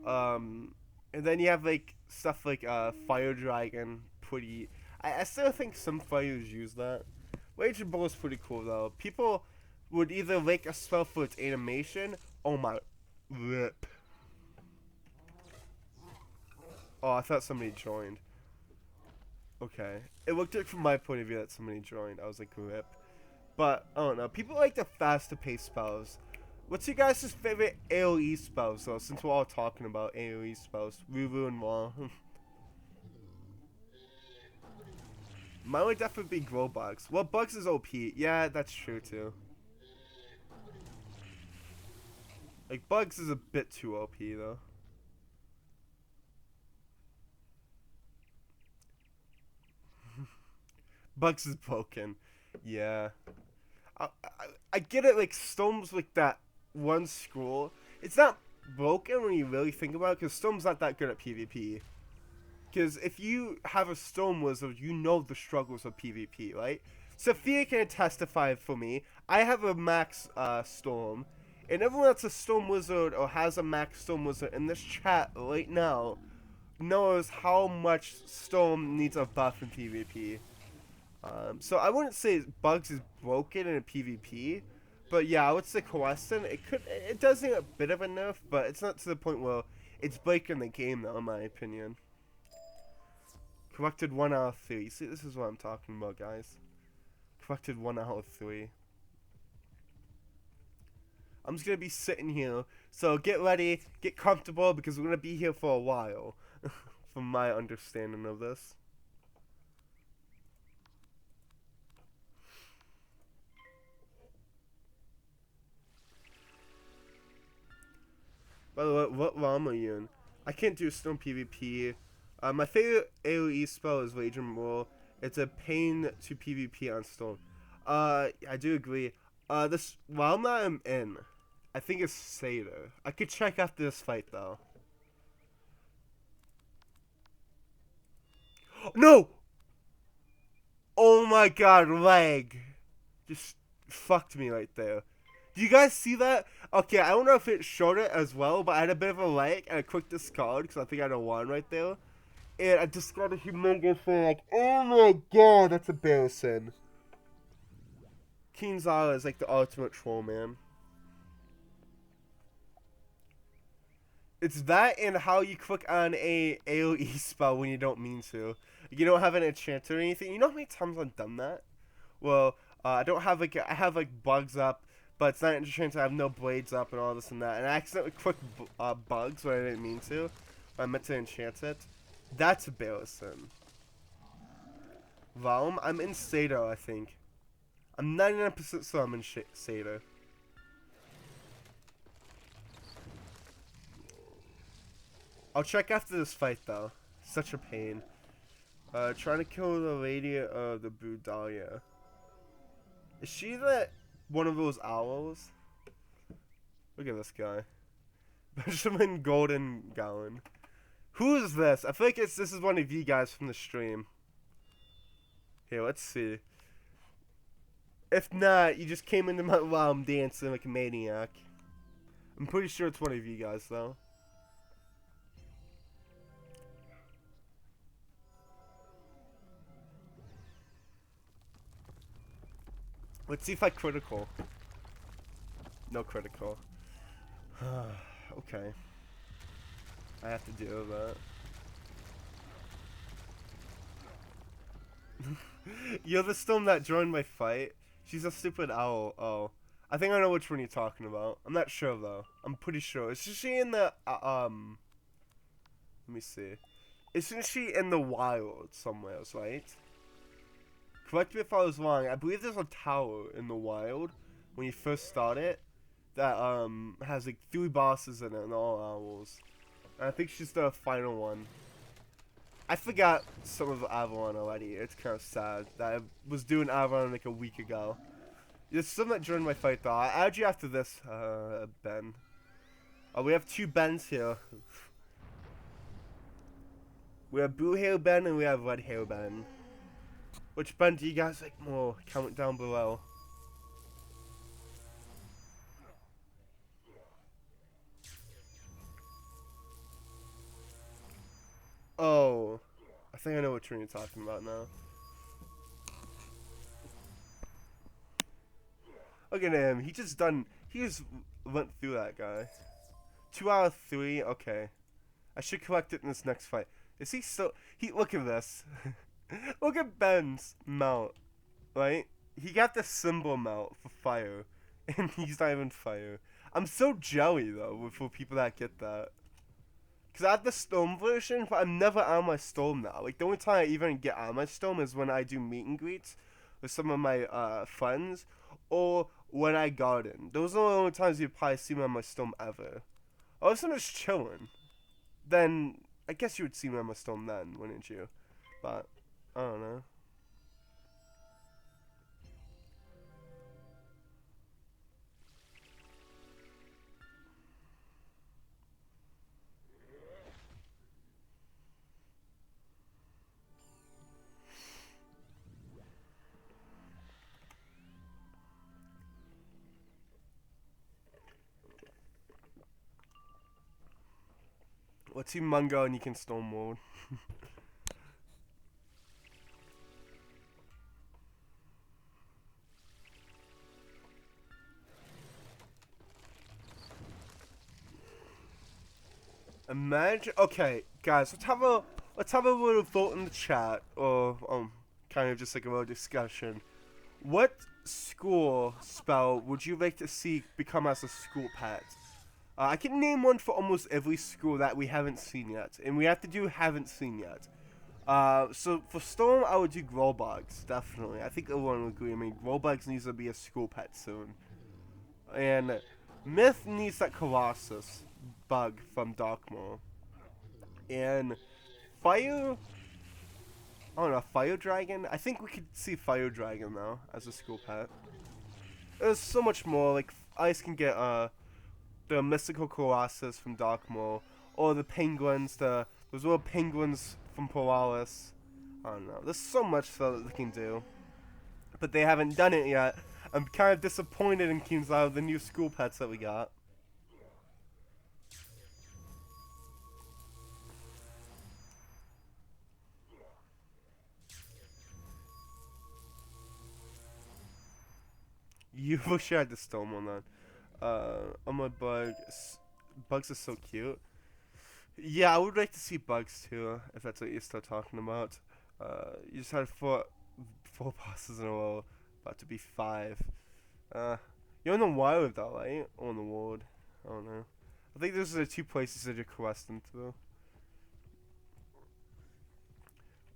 And then you have like stuff like Fire Dragon. Pretty. I still think some fighters use that. Raging Bull is pretty cool though. People would either like a spell for its animation. Oh my rip. Oh, I thought somebody joined. Okay. It looked like from my point of view that somebody joined. I was like, rip. But, I don't know. People like the faster paced spells. What's your guys' favorite AoE spells, though, since we're all talking about AoE spells? Ruru and Wall. Mine would definitely be Grow Bugs. Well, Bugs is OP. Yeah, that's true, too. Like, Bugs is a bit too OP, though. Bugs is broken. Yeah. I get it, like, Storm's like that one scroll. It's not broken when you really think about it, because Storm's not that good at PvP. Because if you have a Stone Wizard, you know the struggles of PvP, right? Sophia can testify for me. I have a max Storm. And everyone that's a Storm Wizard or has a max Storm Wizard in this chat right now knows how much Storm needs a buff in PvP. So I wouldn't say Bugs is broken in a PvP. But yeah, I would say Coestin, it does need a bit of a nerf, but it's not to the point where it's breaking the game though, in my opinion. Corrected 1 out of 3. See, this is what I'm talking about, guys. Corrected 1 out of 3. I'm just gonna be sitting here, so get ready, get comfortable, because we're gonna be here for a while, from my understanding of this. By the way, what realm are you in? I can't do Stone PvP. My favorite AoE spell is Raging Roar. It's a pain to PvP on Stone. I do agree. This realm that I'm in, I think it's Seder. I could check after this fight though. No! Oh my god, lag. Just fucked me right there. Do you guys see that? Okay, I don't know if it showed it as well, but I had a bit of a lag and a quick discard because I think I had a 1 right there. And I discarded a humongous lag. Oh my god, that's embarrassing. King Zara is like the ultimate troll, man. It's that and how you click on a AoE spell when you don't mean to. You don't have an enchant or anything. You know how many times I've done that? Well, I don't have like, I have like bugs up, but it's not enchant. I have no blades up and all this and that. And I accidentally clicked bugs when I didn't mean to. I meant to enchant it. That's embarrassing. Realm? I'm in Seder, I think. I'm 99% sure I'm in Seder. I'll check after this fight though. Such a pain. Trying to kill the lady of the Brudalia. Is she one of those owls? Look at this guy. Benjamin Golden Gowan. Who is this? I feel like this is one of you guys from the stream. Here, let's see. If not, you just came into my realm dancing like a maniac. I'm pretty sure it's one of you guys though. Let's see if I critical. No critical. Okay. I have to deal with that. You're the Storm that joined my fight. She's a stupid owl. Oh. I think I know which one you're talking about. I'm not sure though. I'm pretty sure. Is she in the let me see. Isn't she in the wild somewhere, right? Correct me if I was wrong. I believe there's a tower in the wild when you first start it that has like 3 bosses in it and all owls. And I think she's the final one. I forgot some of Avalon already. It's kind of sad that I was doing Avalon like a week ago. There's some that joined my fight though. I'll add you after this, Ben. Oh, we have 2 Bens here. We have Blue Hair Ben and we have Red Hair Ben. Which Ben do you guys like more? Comment down below. Oh, I think I know which one you're talking about now. Look at him. He just went through that guy. 2 out of 3. Okay. I should collect it in this next fight. Is he still? Look at this. Look at Ben's mount, right? He got the symbol mount for fire, and he's not even fire. I'm so jelly though for people that get that. Cause I have the Storm version, but I'm never on my Storm now. Like the only time I even get on my Storm is when I do meet and greets with some of my friends, or when I garden. Those are the only times you probably see me on my Storm ever. Or if I'm just chilling, then I guess you would see me on my Storm then, wouldn't you? But I don't know. Let's see Mungo and you can storm mode. Imagine. Okay, guys, let's have a little vote in the chat, or kind of just like a little discussion. What school spell would you like to see become as a school pet? I can name one for almost every school that we haven't seen yet, and we have to do haven't seen yet. So for Storm, I would do Growbugs, definitely. I think everyone would agree. I mean, Growbugs needs to be a school pet soon. And Myth needs that Colossus bug from Darkmoor. And Fire... I don't know, Fire Dragon? I think we could see Fire Dragon, though, as a school pet. There's so much more. Like, Ice can get, the Mystical Colossus from Darkmoor. Or the penguins, those little penguins from Polaris. I don't know. There's so much that they can do. But they haven't done it yet. I'm kind of disappointed in Keem's out of the new school pets that we got. You wish I had the Storm one then. On my bug. Bugs are so cute. Yeah, I would like to see Bugs too, if that's what you're still talking about. You just had four bosses in a row. About to be 5. You're on the wild though, right? Or on the ward. I don't know. I think those are the 2 places that you're questing through.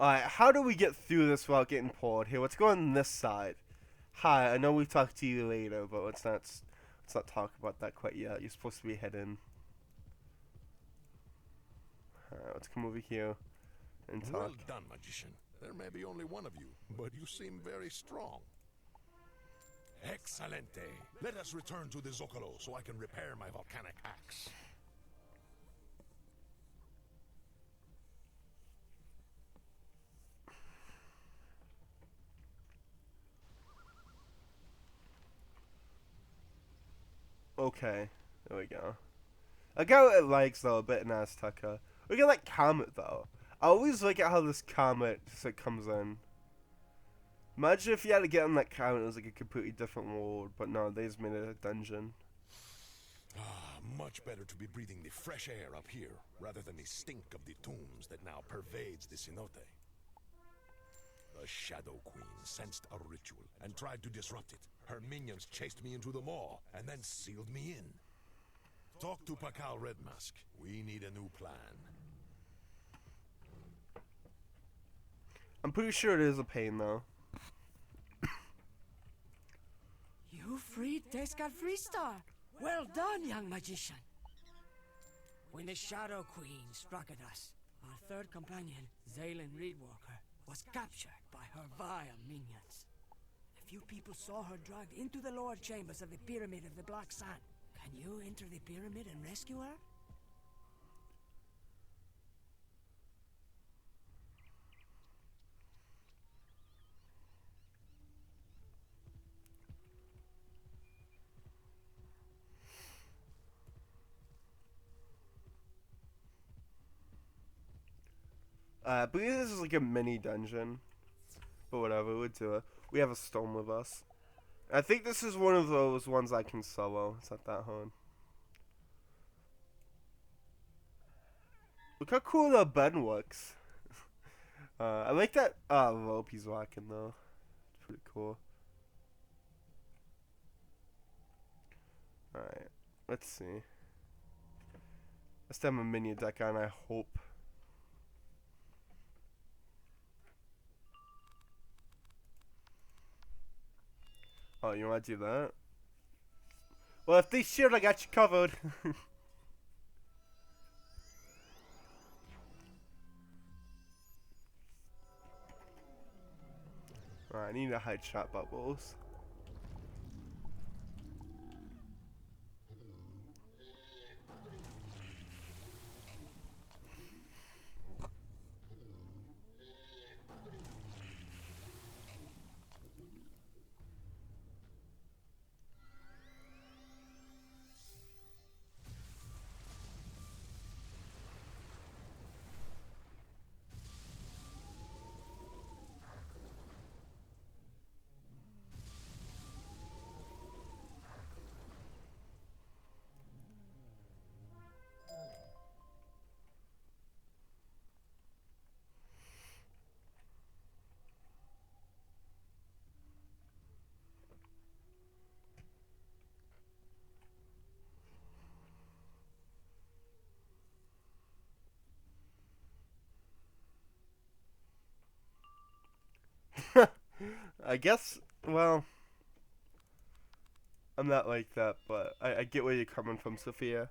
Alright, how do we get through this without getting pulled? Here, let's go on this side. Hi, I know we talked to you later, but let's not talk about that quite yet. You're supposed to be heading. Alright, let's come over here and talk. Well done, magician. There may be only one of you, but you seem very strong. Excelente. Let us return to the Zocalo so I can repair my volcanic axe. Okay, there we go. I got what it likes though a bit in Azteca. Look at that comet though. I always look at how this comet just like comes in. Imagine if you had to get on that comet, it was like a completely different world, but no, they just made it a dungeon. Much better to be breathing the fresh air up here, rather than the stink of the tombs that now pervades the cenote. The Shadow Queen sensed a ritual and tried to disrupt it. Her minions chased me into the maw and then sealed me in. Talk to Pakal Redmask. We need a new plan. I'm pretty sure it is a pain though. You freed Tezcat Freestar. Well done, young magician. When the Shadow Queen struck at us, our third companion, Zaylen Reedwalker, was captured by her vile minions. A few people saw her dragged into the lower chambers of the Pyramid of the Black Sand. Can you enter the pyramid and rescue her? I believe this is like a mini dungeon. But whatever, we'll do it. We have a storm with us. I think this is one of those ones I can solo. It's not that hard. Look how cool the bed looks. I like that rope he's walking though. It's pretty cool. Alright, let's see. Let's have a mini deck on, I hope. Oh, you want to do that? Well, if they shoot, I got you covered. Alright, I need to hide shot bubbles. I guess, well, I'm not like that, but I get where you're coming from, Sophia.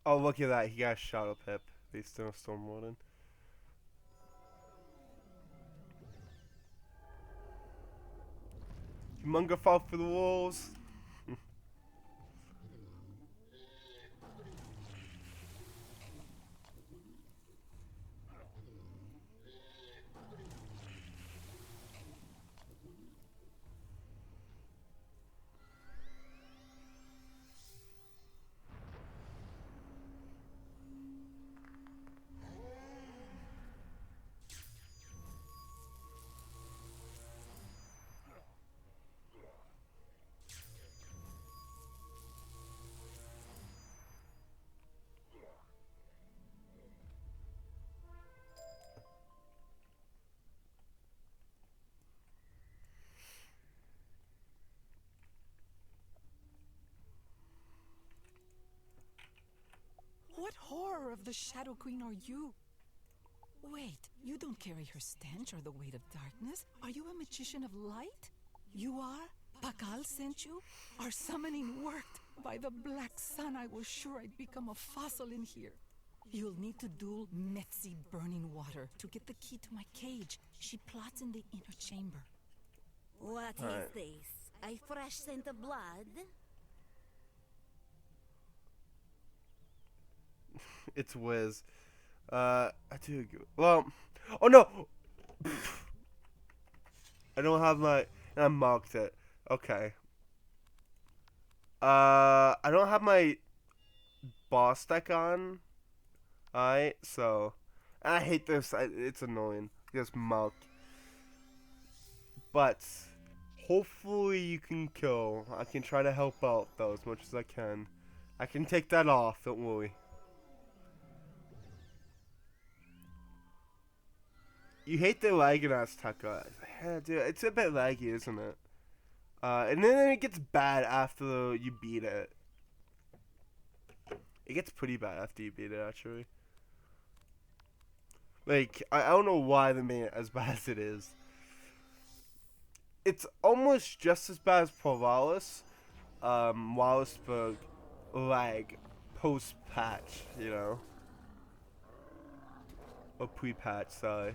Oh, look at that. He got a Shadow Pip. He's still Storm Warden. Humunga fall for the wolves. What horror of the Shadow Queen are you? Wait, you don't carry her stench or the weight of darkness. Are you a magician of light? You are? Pakal sent you? Our summoning worked. By the black sun, I was sure I'd become a fossil in here. You'll need to duel Metzi Burning Water to get the key to my cage. She plots in the inner chamber. What is this? A fresh scent of blood? It's Wiz. I do agree. Well, oh no! I don't have my. And I marked it. Okay. I don't have my boss deck on. Alright, so. I hate this. It's annoying. Just marked. But. Hopefully you can kill. I can try to help out though as much as I can. I can take that off, don't worry. You hate the lag in Azteca. Yeah, dude, it's a bit laggy, isn't it? And then it gets bad after you beat it. It gets pretty bad after you beat it, actually. Like, I don't know why they made it as bad as it is. It's almost just as bad as Provalis, Wallisburg lag post-patch, you know? Or pre-patch, sorry.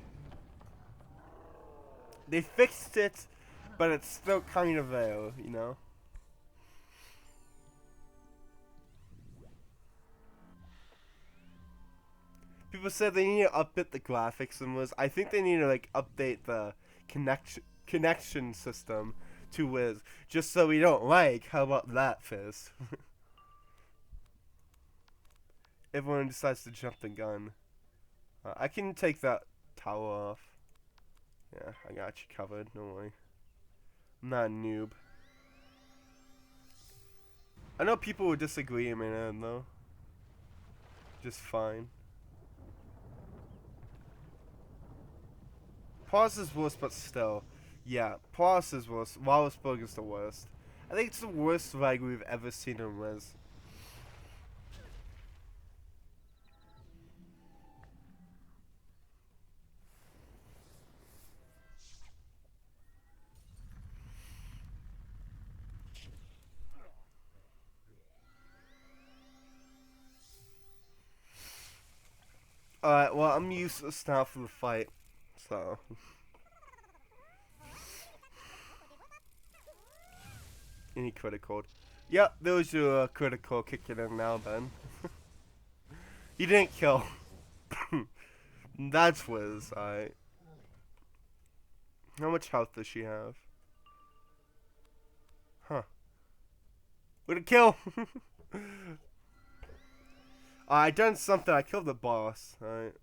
They fixed it, but it's still kind of there, you know? People said they need to update the graphics and was. I think they need to like update the connection system to Wiz, just so we don't lag. How about that, Fizz? Everyone decides to jump the gun. I can take that tower off. Yeah, I got you covered. Don't worry. I'm not a noob. I know people would disagree in my end, though. Just fine. Pause is worse, but still. Yeah, Pause is worse. Wallisburg is the worst. I think it's the worst lag we've ever seen in Wiz. Alright, well, I'm useless now for the fight, so. Any critical. Yep, there was your critical kicking in now, then. You didn't kill. That's Wiz, alright. How much health does she have? Huh. With a kill! I done something. I killed the boss. Alright.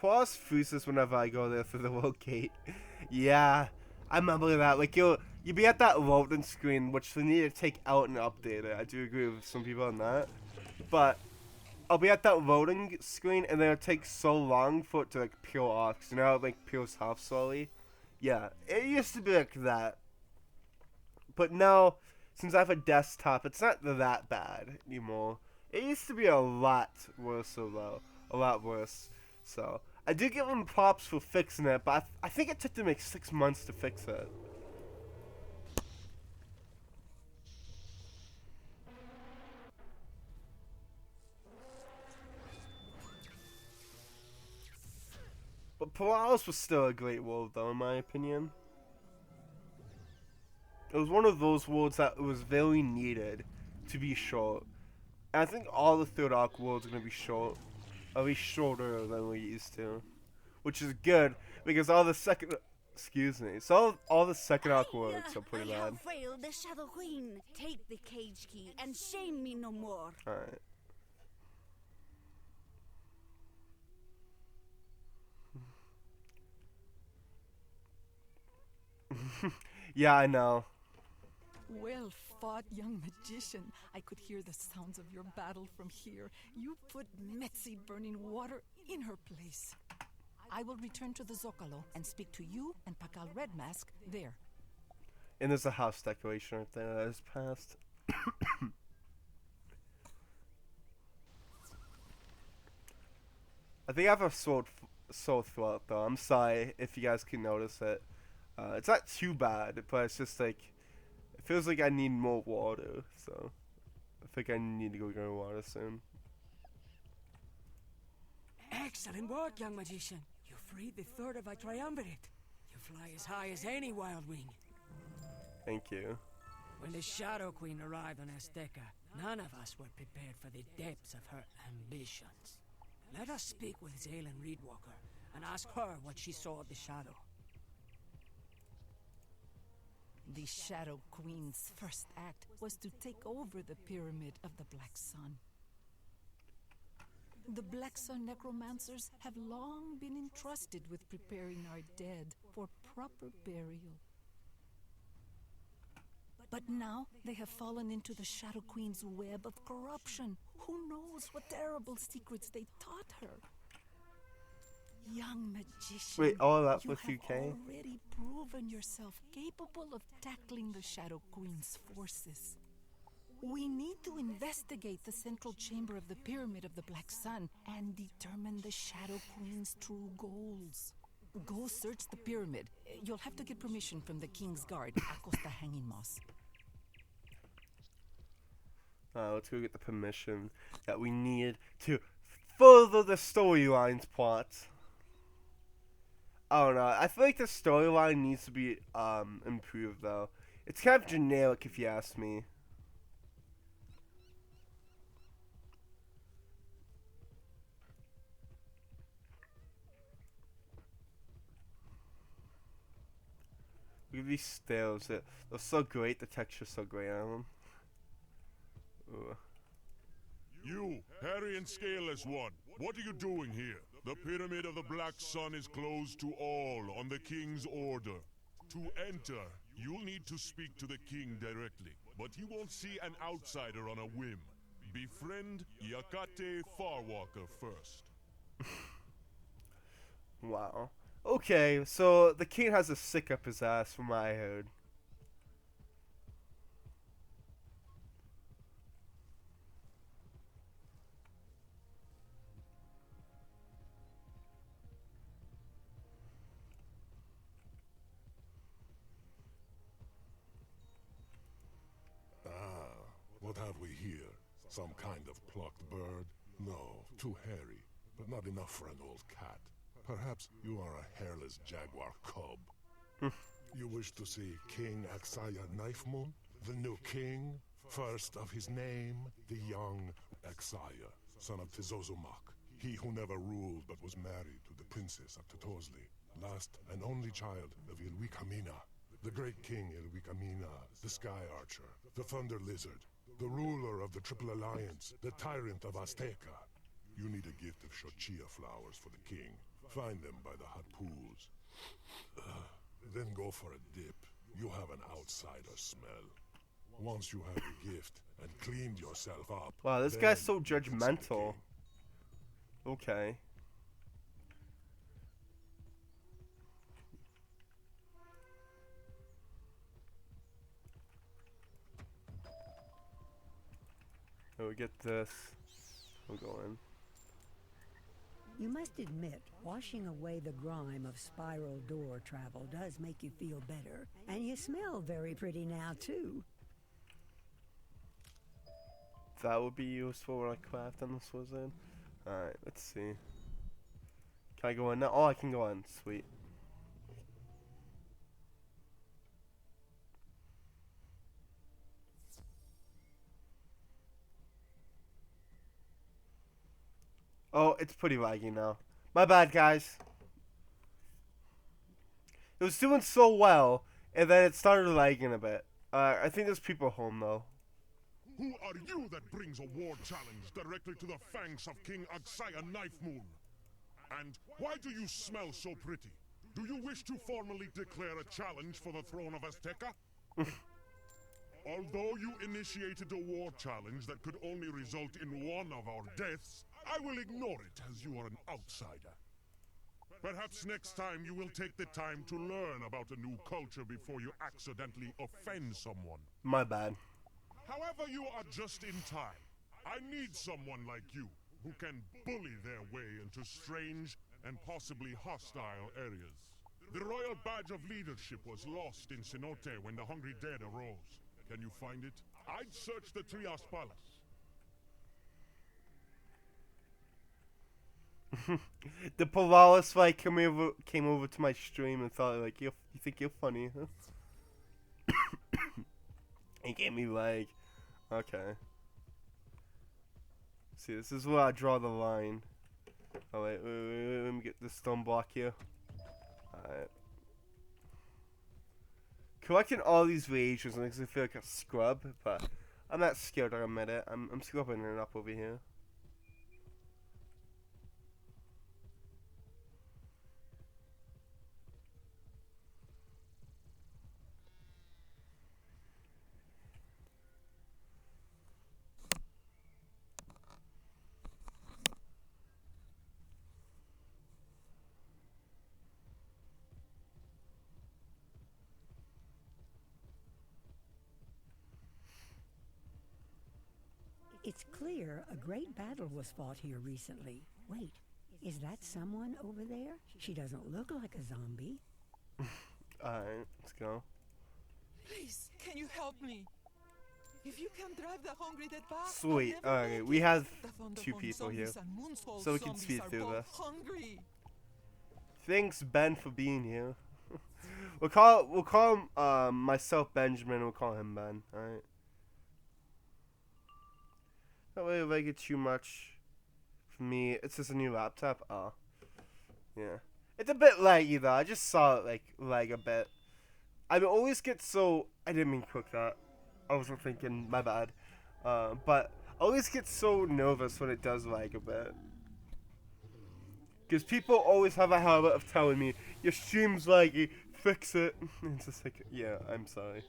Boss freezes whenever I go there through the world gate. Yeah, I remember that. Like you be at that loading screen, which they need to take out and update it. I do agree with some people on that. But I'll be at that loading screen, and then it'll take so long for it to like peel off. 'Cause you know how it like peels off slowly. Yeah, it used to be like that, but now since I have a desktop, it's not that bad anymore. It used to be a lot worse, though, a lot worse. So I do give them props for fixing it, but I think it took them like 6 months to fix it. But Polaris was still a great world, though, in my opinion. It was one of those worlds that was very needed to be short. And I think all the Third Arc worlds are going to be short. At least shorter than we used to. Which is good, because all the second... Excuse me. So all the second Arc worlds are pretty bad. I have failed the Shadow Queen. Take the cage key and shame me no more. Alright. Yeah, I know. Well fought, young magician. I could hear the sounds of your battle from here. You put Metzi burning water in her place. I will return to the Zocalo and speak to you and Pakal Red Mask there. And there's a house decoration right there that is passed. I think I have a sore throat, though. I'm sorry if you guys can notice it. It's not too bad, but it's just like... It feels like I need more water, so... I think I need to go get water soon. Excellent work, young magician. You freed the third of a triumvirate. You fly as high as any wild wing. Thank you. When the Shadow Queen arrived on Azteca, none of us were prepared for the depths of her ambitions. Let us speak with Zaylen Reedwalker and ask her what she saw of the Shadow. The Shadow Queen's first act was to take over the Pyramid of the Black Sun. The Black Sun necromancers have long been entrusted with preparing our dead for proper burial. But now they have fallen into the Shadow Queen's web of corruption. Who knows what terrible secrets they taught her? Young magician, Wait, all that with you UK? have already proven yourself capable of tackling the Shadow Queen's forces. We need to investigate the central chamber of the Pyramid of the Black Sun and determine the Shadow Queen's true goals. Go search the pyramid. You'll have to get permission from the King's Guard, Acosta Hanging Moss. Let's go get the permission that we need to further the storyline's plot. I don't know. I feel like the storyline needs to be improved, though. It's kind of generic, if you ask me. Look at these stairs. They're so great. The texture's so great on them. Ooh. You, Harry and Scaleless One, what are you doing here? The Pyramid of the Black Sun is closed to all on the King's order. To enter, you'll need to speak to the King directly, but he won't see an outsider on a whim. Befriend Yakate Farwalker first. Wow. Okay, so the king has a sick up his ass from what I heard. What have we here? Some kind of plucked bird? No, too hairy, but not enough for an old cat. Perhaps you are a hairless jaguar cub. You wish to see King Axaya Knifemoon? The new king? First of his name, the young Axaya, son of Tizozumak. He who never ruled but was married to the princess of Totorzli. Last and only child of Ilwikamina. The great king Ilwikamina, the sky archer, the thunder lizard, the ruler of the Triple Alliance, the tyrant of Azteca. You need a gift of shochia flowers for the king. Find them by the hot pools. Then go for a dip. You have an outsider smell. Once you have the gift and cleaned yourself up... Wow, this guy's so judgmental. Okay. So we get this. We'll go in. You must admit, washing away the grime of spiral door travel does make you feel better. And you smell very pretty now, too. That would be useful when I craft on this wizard. Alright, let's see. Can I go in now? Oh, I can go in. Sweet. Oh, it's pretty laggy now. My bad, guys. It was doing so well, and then it started lagging a bit. I think there's people home, though. Who are you that brings a war challenge directly to the fangs of King Azteca Knife Moon? And why do you smell so pretty? Do you wish to formally declare a challenge for the throne of Azteca? Although you initiated a war challenge that could only result in one of our deaths, I will ignore it as you are an outsider. Perhaps next time you will take the time to learn about a new culture before you accidentally offend someone. My bad. However, you are just in time. I need someone like you, who can bully their way into strange and possibly hostile areas. The royal badge of leadership was lost in Cenote when the Hungry Dead arose. Can you find it? I'd search the Trias Palace. The Polaris fight came over to my stream and thought, like, you think you're funny, huh? It gave me lag. Okay. See, this is where I draw the line. Oh wait, let me get this stone block here. Alright. Collecting all these reagents makes me feel like a scrub, but I'm not scared to admit it. I'm scrubbing it up over here. It's clear a great battle was fought here recently. Wait, is that someone over there? She doesn't look like a zombie. Alright, let's go. Please, can you help me? If you can drive the hungry dead back, Sweet, alright, we have 2 people here. So we can speed through this. Hungry. Thanks, Ben, for being here. we'll call him myself Benjamin, and we'll call him Ben, alright? That way, if I get too much for me, it's just a new laptop. Oh, yeah. It's a bit laggy though. I just saw it like lag a bit. I always get so. I didn't mean to cook that. I wasn't thinking. My bad. But I always get so nervous when it does lag a bit. Because people always have a habit of telling me your stream's laggy. Fix it. It's just like, yeah, I'm sorry.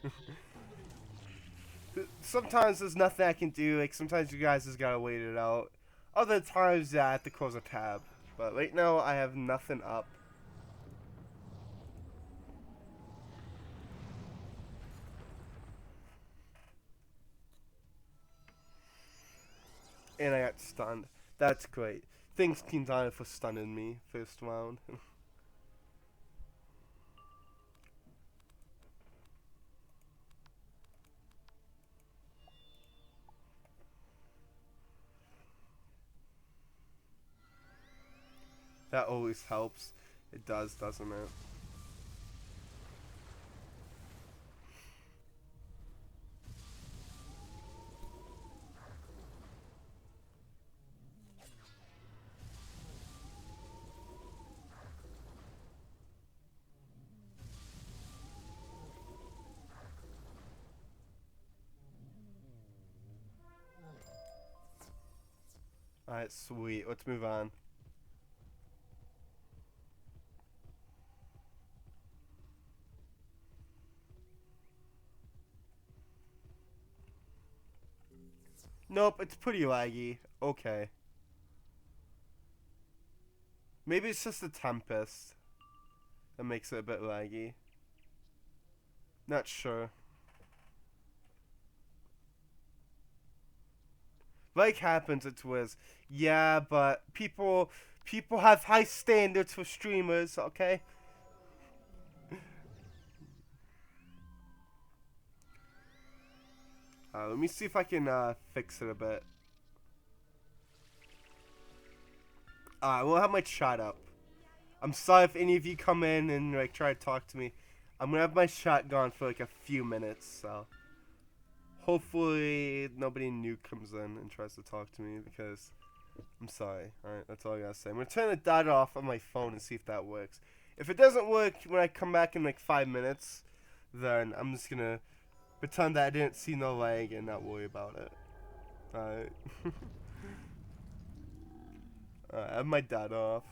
Sometimes there's nothing I can do. Like, sometimes you guys just gotta wait it out. Other times, yeah, I have to close a tab. But right now, I have nothing up. And I got stunned. That's great. Thanks, Quintana, for stunning me first round. That always helps. It does, doesn't it? Alright, sweet. Let's move on. Nope, it's pretty laggy. Okay. Maybe it's just the Tempest that makes it a bit laggy. Not sure. Like happens at Wiz. Yeah, but people have high standards for streamers, okay? Let me see if I can fix it a bit. We'll have my chat up. I'm sorry if any of you come in and like try to talk to me. I'm gonna have my chat gone for like a few minutes, so hopefully nobody new comes in and tries to talk to me because I'm sorry. Alright, that's all I gotta say. I'm gonna turn the data off on my phone and see if that works. If it doesn't work when I come back in like 5 minutes, then I'm just gonna pretend that I didn't see no lag and not worry about it. Alright. Alright, I have my data off.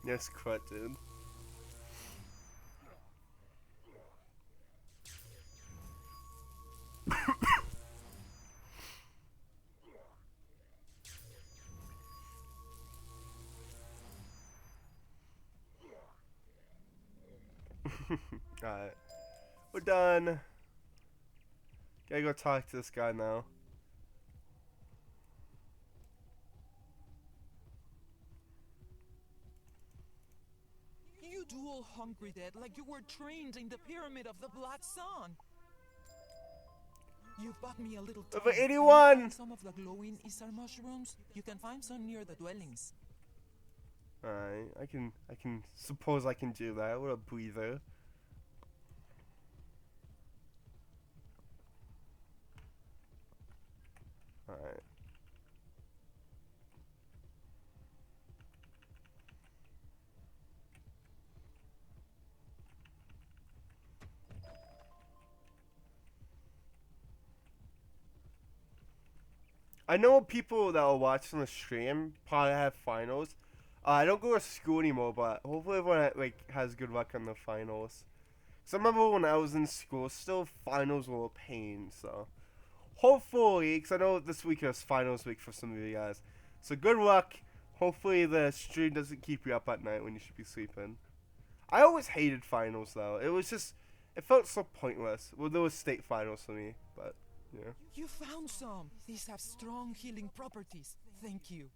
Yes, crud, dude. Alright. We're done. Gotta go talk to this guy now. You dual hungry dead like you were trained in the pyramid of the Black Sun. You bought me a little time. Over 81! Some of the glowing Isar mushrooms. You can find some near the dwellings. Alright, I can suppose I can do that. What a breather. Alright. I know people that are watching the stream probably have finals. I don't go to school anymore, but hopefully everyone like has good luck on the finals. Cause I remember when I was in school, still finals were a pain. So hopefully, cause I know this week is finals week for some of you guys. So good luck. Hopefully the stream doesn't keep you up at night when you should be sleeping. I always hated finals though. It was just, it felt so pointless. Well, there was state finals for me, but yeah. You found some. These have strong healing properties. Thank you.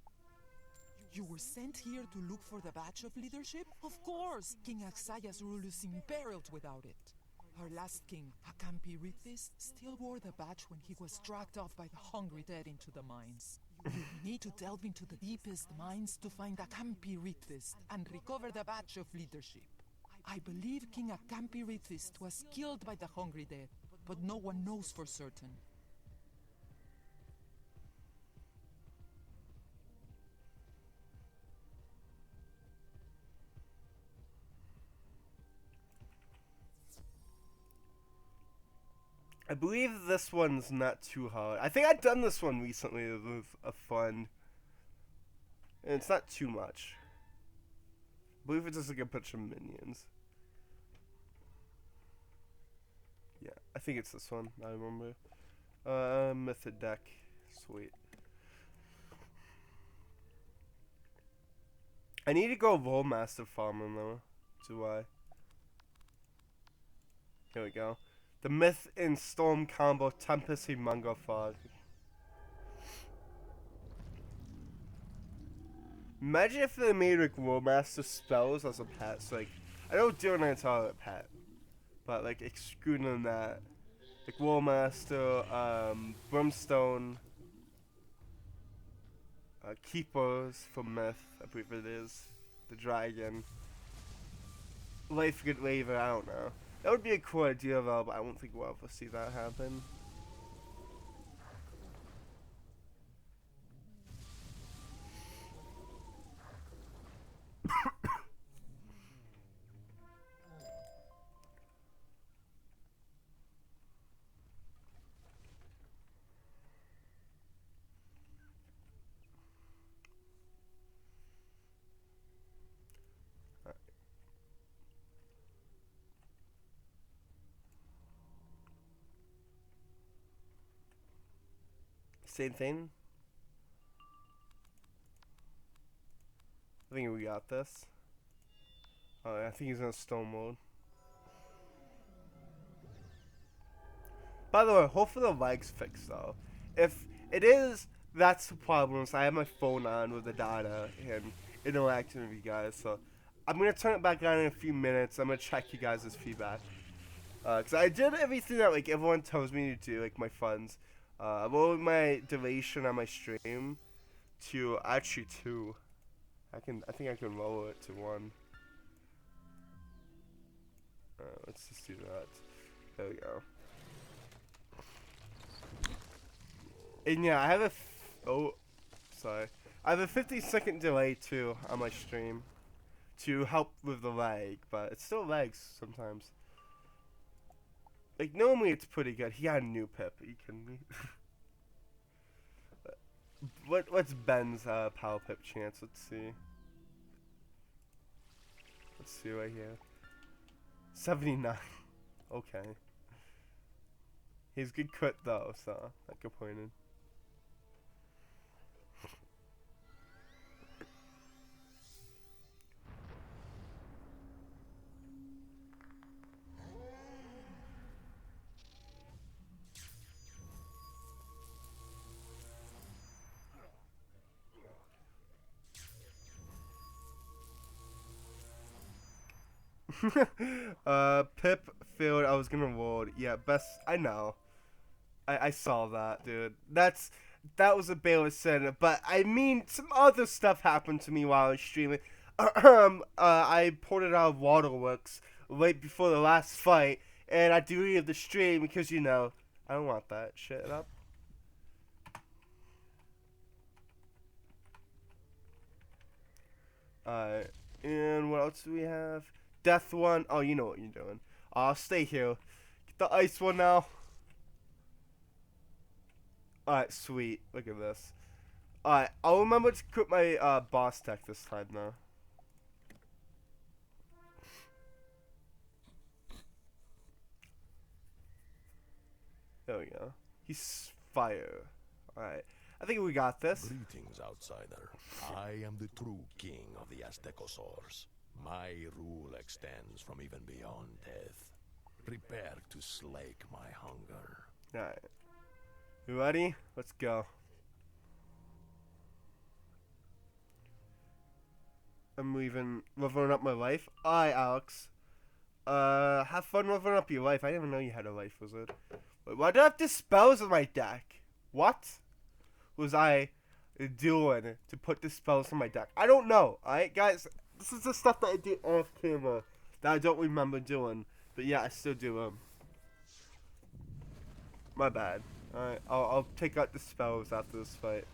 You were sent here to look for the badge of leadership? Of course! King Axaya's rule is imperiled without it. Our last king, Akampi Rithis, still wore the badge when he was dragged off by the hungry dead into the mines. You need to delve into the deepest mines to find Akampi Rithis and recover the badge of leadership. I believe King Akampi Rithis was killed by the hungry dead, but no one knows for certain. I believe this one's not too hard. I think I've done this one recently with a friend. And it's not too much. I believe it's just like a bunch of minions. Yeah, I think it's this one, I remember. Method deck. Sweet. I need to go Rollmaster farming though. Do I? Here we go. The Myth in Storm combo Tempest Humongo Fog. Imagine if they made like Rollmaster spells as a pet. So like, I know Dylan are a pet, but like excluding that, like Rollmaster, Brimstone, Keepers from Myth, I believe it is, the Dragon, Life Good Waver, I don't know. That would be a cool idea though, but I don't think we'll ever see that happen. Same thing. I think we got this. Oh, I think he's in stone mode. By the way, hopefully the lag's fixed though. If it is, that's the problem. So I have my phone on with the data and interacting with you guys. So I'm gonna turn it back on in a few minutes. I'm gonna check you guys' feedback. Cause I did everything that like everyone tells me to do, like my friends. I lowered my duration on my stream to actually 2. I think I can lower it to 1. Let's just do that. There we go. And yeah, I have a I have a 50-second delay too on my stream to help with the lag, but it still lags sometimes. Like normally it's pretty good. He got a new pip. Are you kidding me? What's Ben's power pip chance? Let's see. Let's see right here. 79. Okay. He's good crit though, so not complaining. Pip failed. I was gonna load. Yeah, best. I know. I saw that, dude. That was a Baylor sin. But I mean, some other stuff happened to me while I was streaming. I ported out of Waterworks right before the last fight, and I deleted the stream because I don't want that shit up. And what else do we have? Death one. Oh, you know what you're doing. I'll stay here. Get the ice one now. Alright, sweet. Look at this. Alright, I'll remember to quit my boss deck this time though. There we go. He's fire. Alright. I think we got this. Greetings, outsider. I am the true king of the Aztecosaurs. My rule extends from even beyond death. Prepare to slake my hunger. Alright. You ready? Let's go. I'm leveling up my life. Alright, Alex. Have fun leveling up your life. I didn't even know you had a life, wizard. Wait, why do I have dispels in my deck? What was I doing to put dispels in my deck? I don't know. Alright, guys? This is the stuff that I do off camera that I don't remember doing. But yeah, I still do them. My bad. Alright, I'll take out the spells after this fight.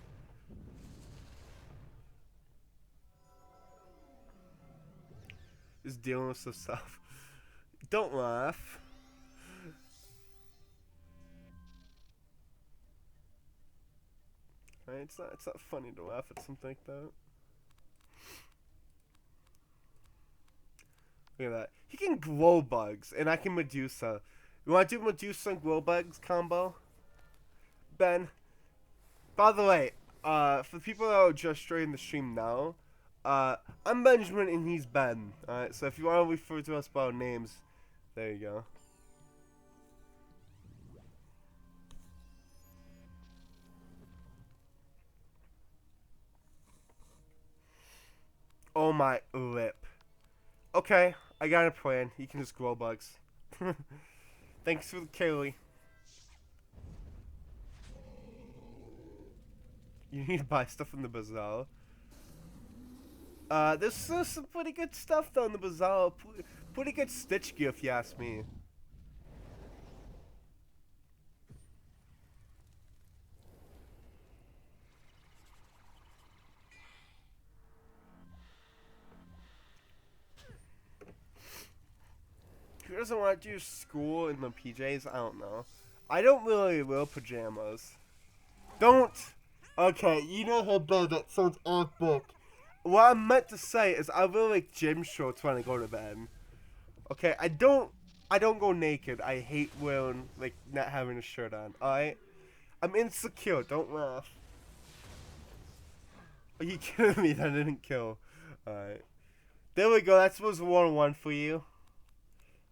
Just dealing with some stuff. Don't laugh. Alright, it's not funny to laugh at something like that. Look at that. He can glow bugs, and I can Medusa. You want to do Medusa and glow bugs combo? Ben. By the way, for people that are just joining the stream now, I'm Benjamin and he's Ben. Alright, so if you want to refer to us by our names, there you go. Oh my lip. Okay, I got a plan. You can just grow bugs. Thanks for the Kaylee. You need to buy stuff in the bazaar. There's some pretty good stuff though in the bazaar. Pretty good Stitch gear if you ask me. Who doesn't want to do school in the PJs? I don't know. I don't really wear pajamas. Don't! Okay, you know how bad that sounds off book. What I meant to say is I wear like gym shorts when I go to bed. Okay, I don't go naked. I hate wearing, like, not having a shirt on, alright? I'm insecure. Don't laugh. Are you kidding me? That didn't kill. Alright. There we go. That was 1-1 for you.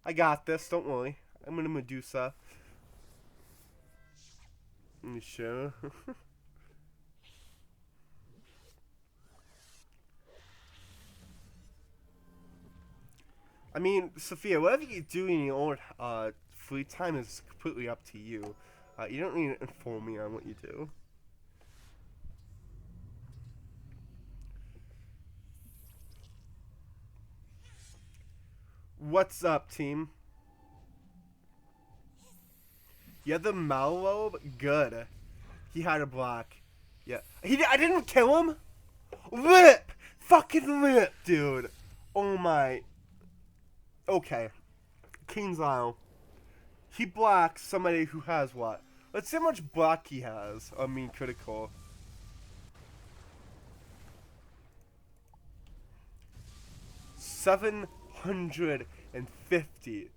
I got this. Don't worry. I'm gonna Medusa. You sure? I mean, Sophia, whatever you do in your own free time is completely up to you. You don't need to inform me on what you do. What's up, team? Yeah, the Malrobe? Good. He had a block. Yeah. I didn't kill him? Rip! Fucking rip, dude. Oh my. Okay. King's Isle. He blocks somebody who has what? Let's see how much block he has. I mean, critical. $750.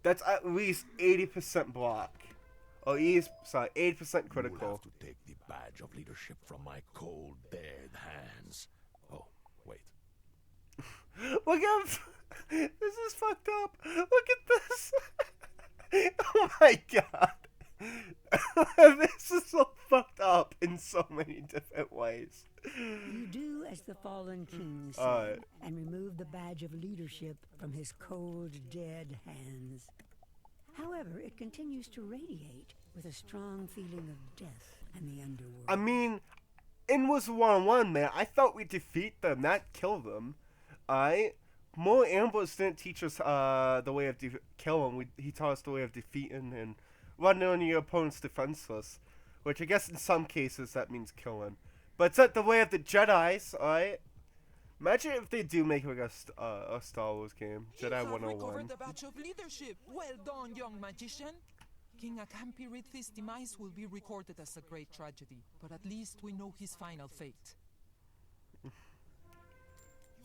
That's at least 80% block. Oh, he's sorry, 80% critical. You'll have to take the badge of leadership from my cold, dead hands. Oh, wait. Look at this is fucked up. Look at this. Oh my god. This is so fucked up in so many different ways. You do as the fallen king said, and remove the badge of leadership from his cold, dead hands. However, it continues to radiate with a strong feeling of death and the underworld. I mean, in Wizard101, man, I thought we'd defeat them, not kill them. More Ambrose didn't teach us the way of kill them. He taught us the way of defeating and running on your opponent's defenseless. Which I guess in some cases that means killing. But it's not the way of the Jedis, alright? Imagine if they do make like a Star Wars game. Jedi 101. Recovered the badge of leadership. Well done, young magician. King Akampirithi's demise will be recorded as a great tragedy, but at least we know his final fate.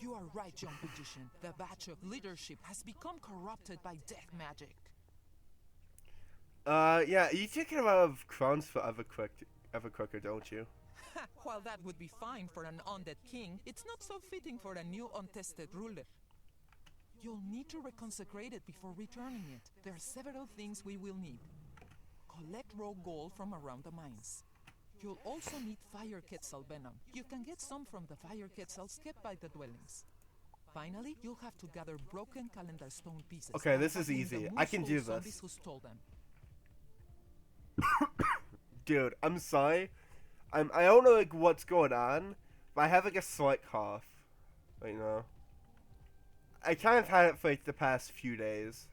You are right, young magician. The badge of leadership has become corrupted by death magic. Yeah, you take it out of crowns for Everquicker, don't you? While that would be fine for an undead king, it's not so fitting for a new untested ruler. You'll need to reconsecrate it before returning it. There are several things we will need. Collect raw gold from around the mines. You'll also need fire quetzal venom. You can get some from the fire quetzals kept by the dwellings. Finally, you'll have to gather broken calendar stone pieces. Okay, this is easy. I can do this. Who stole them. Dude, I'm sorry. I don't know like what's going on, but I have like a slight cough right now. I kind of had it for like the past few days.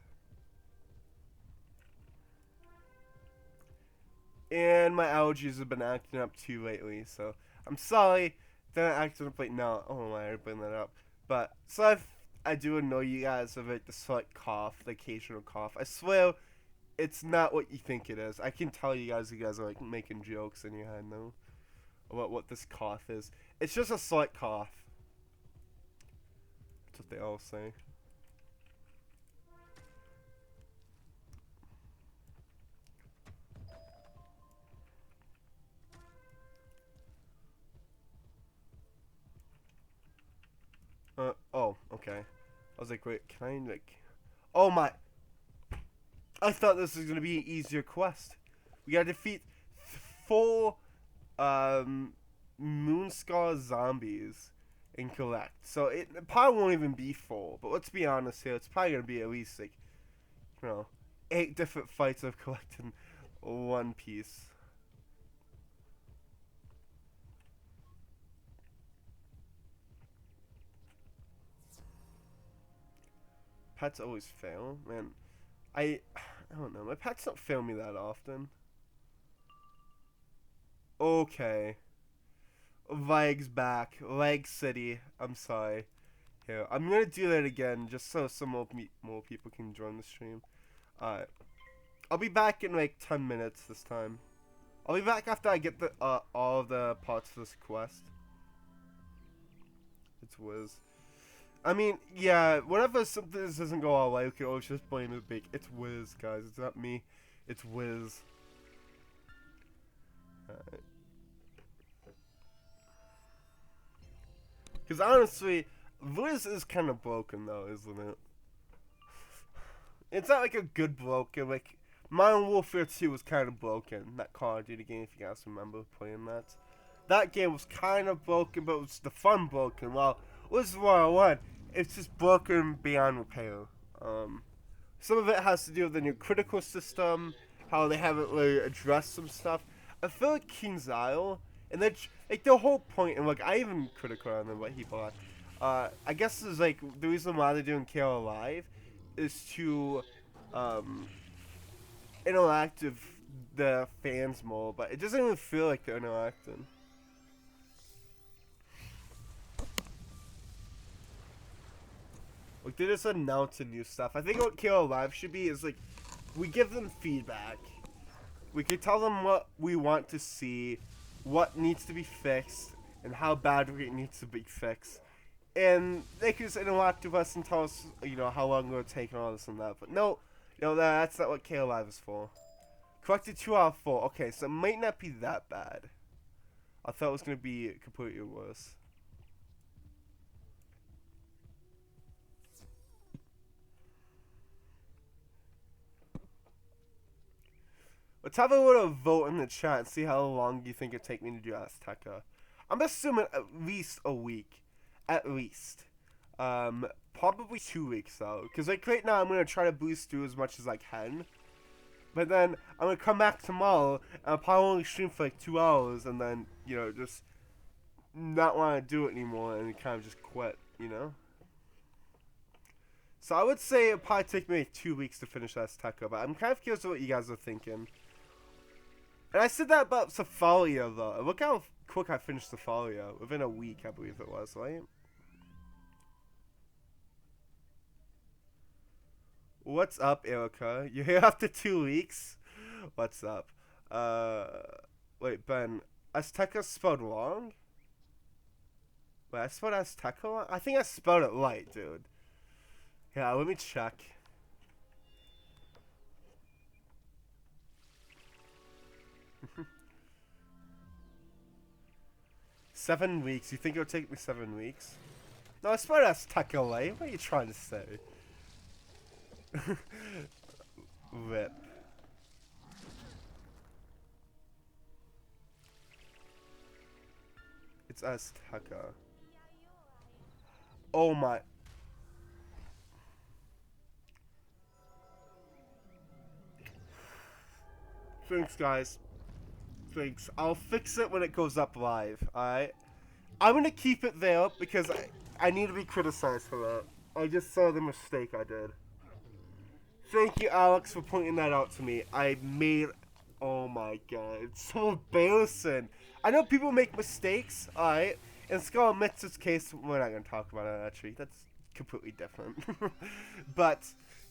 And my allergies have been acting up too lately, so I'm sorry. They're not acting up like now. Oh my, I bring that up. But so I do annoy you guys with like the slight cough, the occasional cough. I swear, it's not what you think it is. I can tell you guys are like making jokes in your head now about what this cough is. It's just a slight cough. That's what they all say. Oh, okay. I was like, wait, can I, like... Oh my... I thought this was gonna be an easier quest. We gotta defeat 4, Moonscar zombies and collect. So, it probably won't even be 4, but let's be honest here, it's probably gonna be at least, like, 8 different fights of collecting one piece. Pets always fail, man. I don't know. My pets don't fail me that often. Okay. Legs back. Leg City. I'm sorry. Here, I'm gonna do that again just so some more people can join the stream. Alright. I'll be back in like 10 minutes this time. I'll be back after I get the all of the parts for this quest. It's Wiz. I mean, yeah, whenever something doesn't go our way, we can always just blame it big. It's Wiz, guys. It's not me. It's Wiz. Because honestly, Wiz is kind of broken though, isn't it? It's not like a good broken. Like Modern Warfare 2 was kind of broken. That Call of Duty game, if you guys remember playing that. That game was kind of broken, but it was the fun broken. While Wizard101, it's just broken beyond repair. Some of it has to do with the new critical system, how they haven't really addressed some stuff. I feel like King's Isle, and then like the whole point, and like I even critical on them what he bought. I guess is like the reason why they're doing KO Live is to interact with the fans more, but it doesn't even feel like they're interacting. Like they just announcing new stuff. I think what KO Live should be is like we give them feedback. We can tell them what we want to see, what needs to be fixed, and how badly it needs to be fixed. And they can just interact with us and tell us, you know, how long it'll take and all this and that. But no, you know, that's not what KO Live is for. Corrected 2 out of 4. Okay, so it might not be that bad. I thought it was going to be completely worse. Let's have a little vote in the chat and see how long you think it'd take me to do Azteca. I'm assuming at least a week. At least. Probably 2 weeks though. Because like right now I'm going to try to boost through as much as I can. But then I'm going to come back tomorrow and I'll probably only stream for like 2 hours and then, you know, just not want to do it anymore and kind of just quit, you know? So I would say it'd probably take me like 2 weeks to finish Azteca, but I'm kind of curious what you guys are thinking. And I said that about Safalia though. Look how quick I finished Safalia. Within a week, I believe it was, right? What's up, Erica? You're here after 2 weeks? What's up? Wait, Ben. Azteca spelled wrong? Wait, I spelled Azteca wrong? I think I spelled it right, dude. Yeah, let me check. $7 weeks. You think it'll take me 7 weeks? No, I spelled Azteca right. What are you trying to say? Rip. It's Azteca. Oh my. Thanks, guys. Thanks. I'll fix it when it goes up live, alright? I'm gonna keep it there because I need to be criticized for that. I just saw the mistake I did. Thank you, Alex, for pointing that out to me. I made... Oh my god, it's so embarrassing. I know people make mistakes, alright? In Skull Mitz's case, we're not gonna talk about it, actually. That's completely different. But...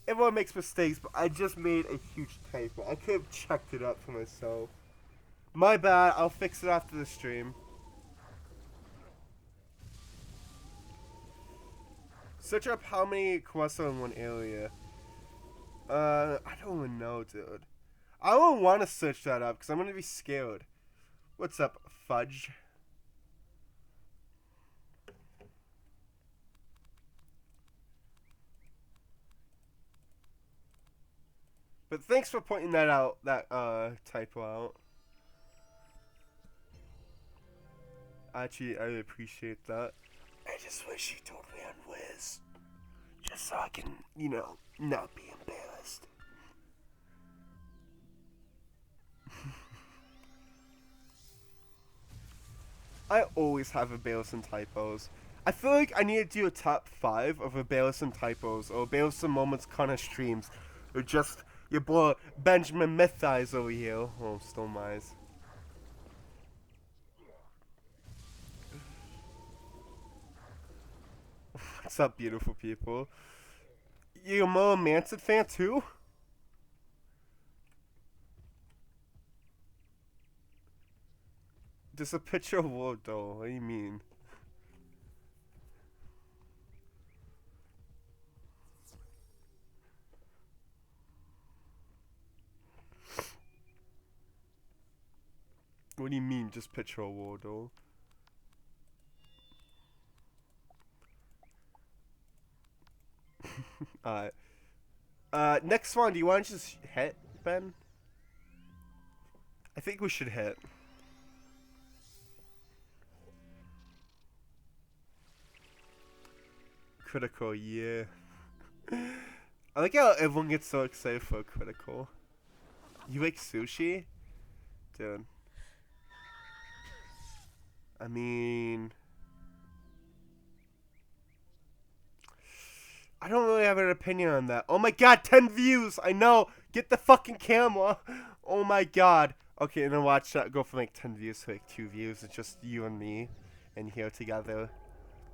everyone makes mistakes, but I just made a huge typo. I could have checked it up for myself. My bad. I'll fix it after the stream. Search up how many quests are in one area. I don't even know, dude. I don't want to search that up because I'm going to be scared. What's up, Fudge? But thanks for pointing that out, that typo out. Actually, I appreciate that. I just wish you told me on Wiz. Just so I can, you know, not be embarrassed. I always have embarrassing typos. I feel like I need to do a top 5 of embarrassing typos or embarrassing moments kind of streams. Or just... your boy Benjamin Myth Eyes over here. Oh, Stone Eyes. What's up, beautiful people? You a Merlin Manson fan too? Just a picture of Wardo. What do you mean? What do you mean, just picture a Wardle? Alright. Next one, do you want to just hit, Ben? I think we should hit. Critical, yeah. I like how everyone gets so excited for a critical. You like sushi? Dude. I mean... I don't really have an opinion on that. Oh my god, 10 views! I know! Get the fucking camera! Oh my god. Okay, and then watch that go from like 10 views to like 2 views. It's just you and me in here together.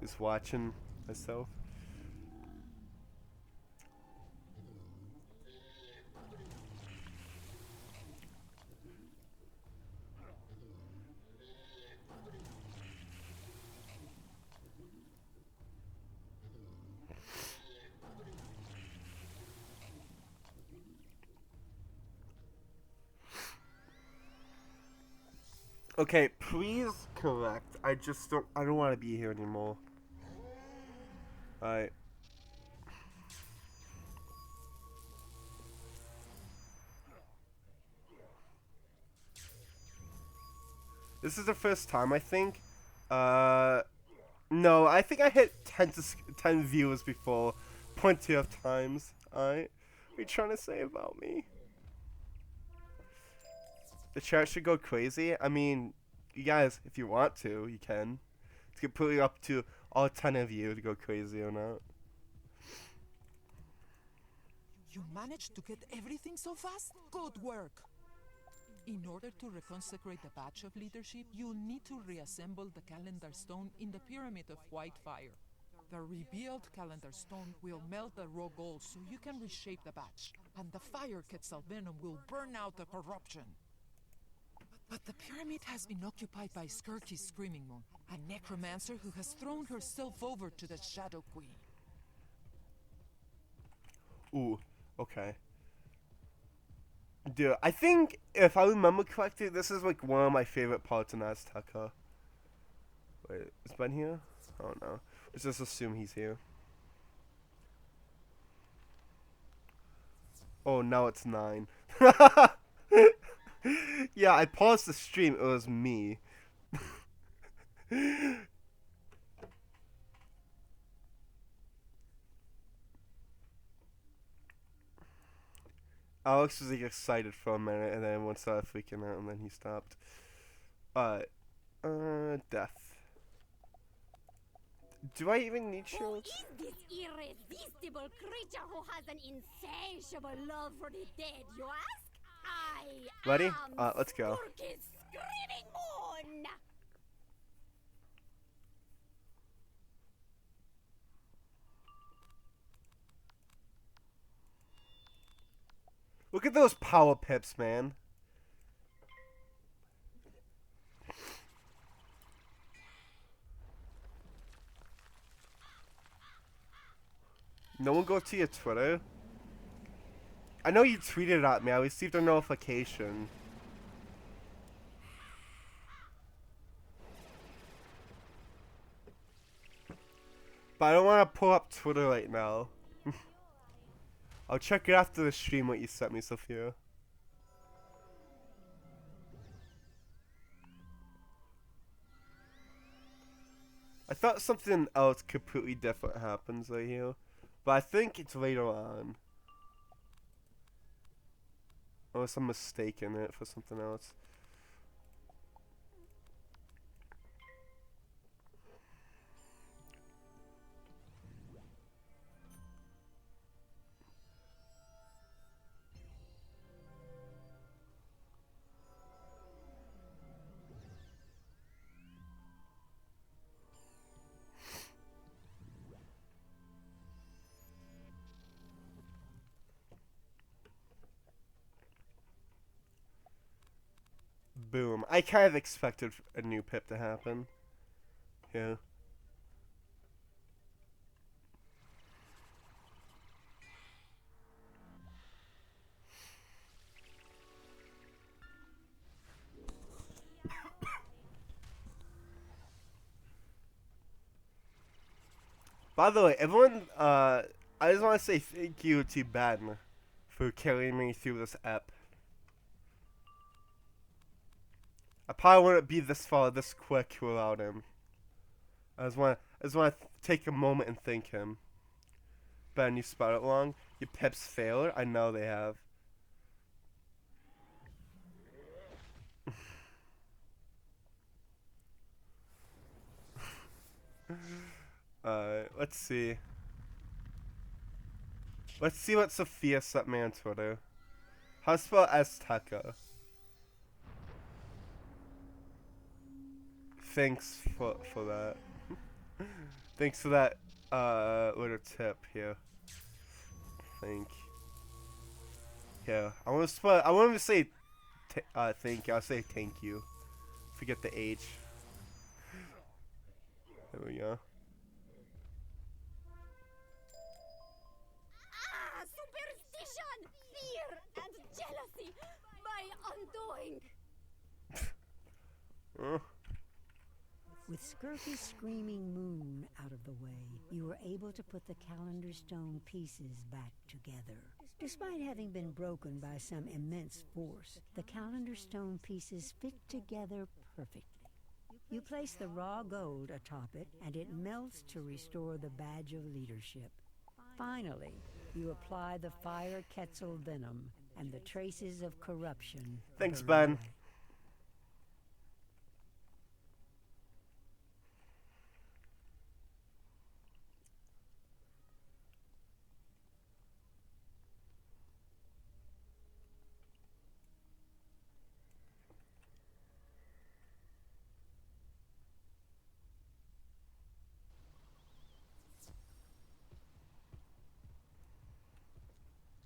Just watching myself. Okay, please correct. I don't want to be here anymore. Alright. This is the first time, I think. No, I think I hit 10 viewers before. Plenty of times. Alright. What are you trying to say about me? The chat should go crazy. I mean, you guys, if you want to, you can. It's completely up to all 10 of you to go crazy or not. You managed to get everything so fast? Good work! In order to reconsecrate the Badge of Leadership, you'll need to reassemble the Calendar Stone in the Pyramid of White Fire. The rebuilt Calendar Stone will melt the raw gold so you can reshape the badge, and the Fire Quetzal Venom will burn out the corruption. But the pyramid has been occupied by Skirky's Screaming Moon, a necromancer who has thrown herself over to the Shadow Queen. Ooh, okay. Dude, I think, if I remember correctly, this is like one of my favorite parts in Azteca. Wait, is Ben here? Oh no. Let's just assume he's here. Oh, now it's 9. Yeah, I paused the stream. It was me. Alex was like excited for a minute, and then everyone started freaking out, and then he stopped. Death. Do I even need shields? Who is this irresistible creature who has an insatiable love for the dead, you ask? Ready? Let's go. Skirky's Screaming Moon! Look at those power pips, man. No one go to your Twitter? I know you tweeted at me. I received a notification. But I don't want to pull up Twitter right now. I'll check it after the stream what you sent me, Sophia. I thought something else completely different happens right here. But I think it's later on. Unless I'm mistaken it for something else. Boom. I kind of expected a new pip to happen. Yeah. By the way, everyone, I just want to say thank you to Ben for carrying me through this ep. I probably wouldn't be this far, this quick without him. I just want to take a moment and thank him. Ben, you spelled it wrong. Your pips failed. I know they have. Let's see. Let's see what Sophia sent me on Twitter. How to spell Azteca? Thanks for that. Thanks for that little tip here. Thank I want to say thank you. I'll say thank you. Forget the H. There we go. Superstition, fear, and jealousy. My undoing. With Skirky's screaming moon out of the way, you were able to put the calendar stone pieces back together. Despite having been broken by some immense force, the calendar stone pieces fit together perfectly. You place the raw gold atop it, and it melts to restore the badge of leadership. Finally, you apply the fire Quetzal venom, and the traces of corruption. Thanks, Ben.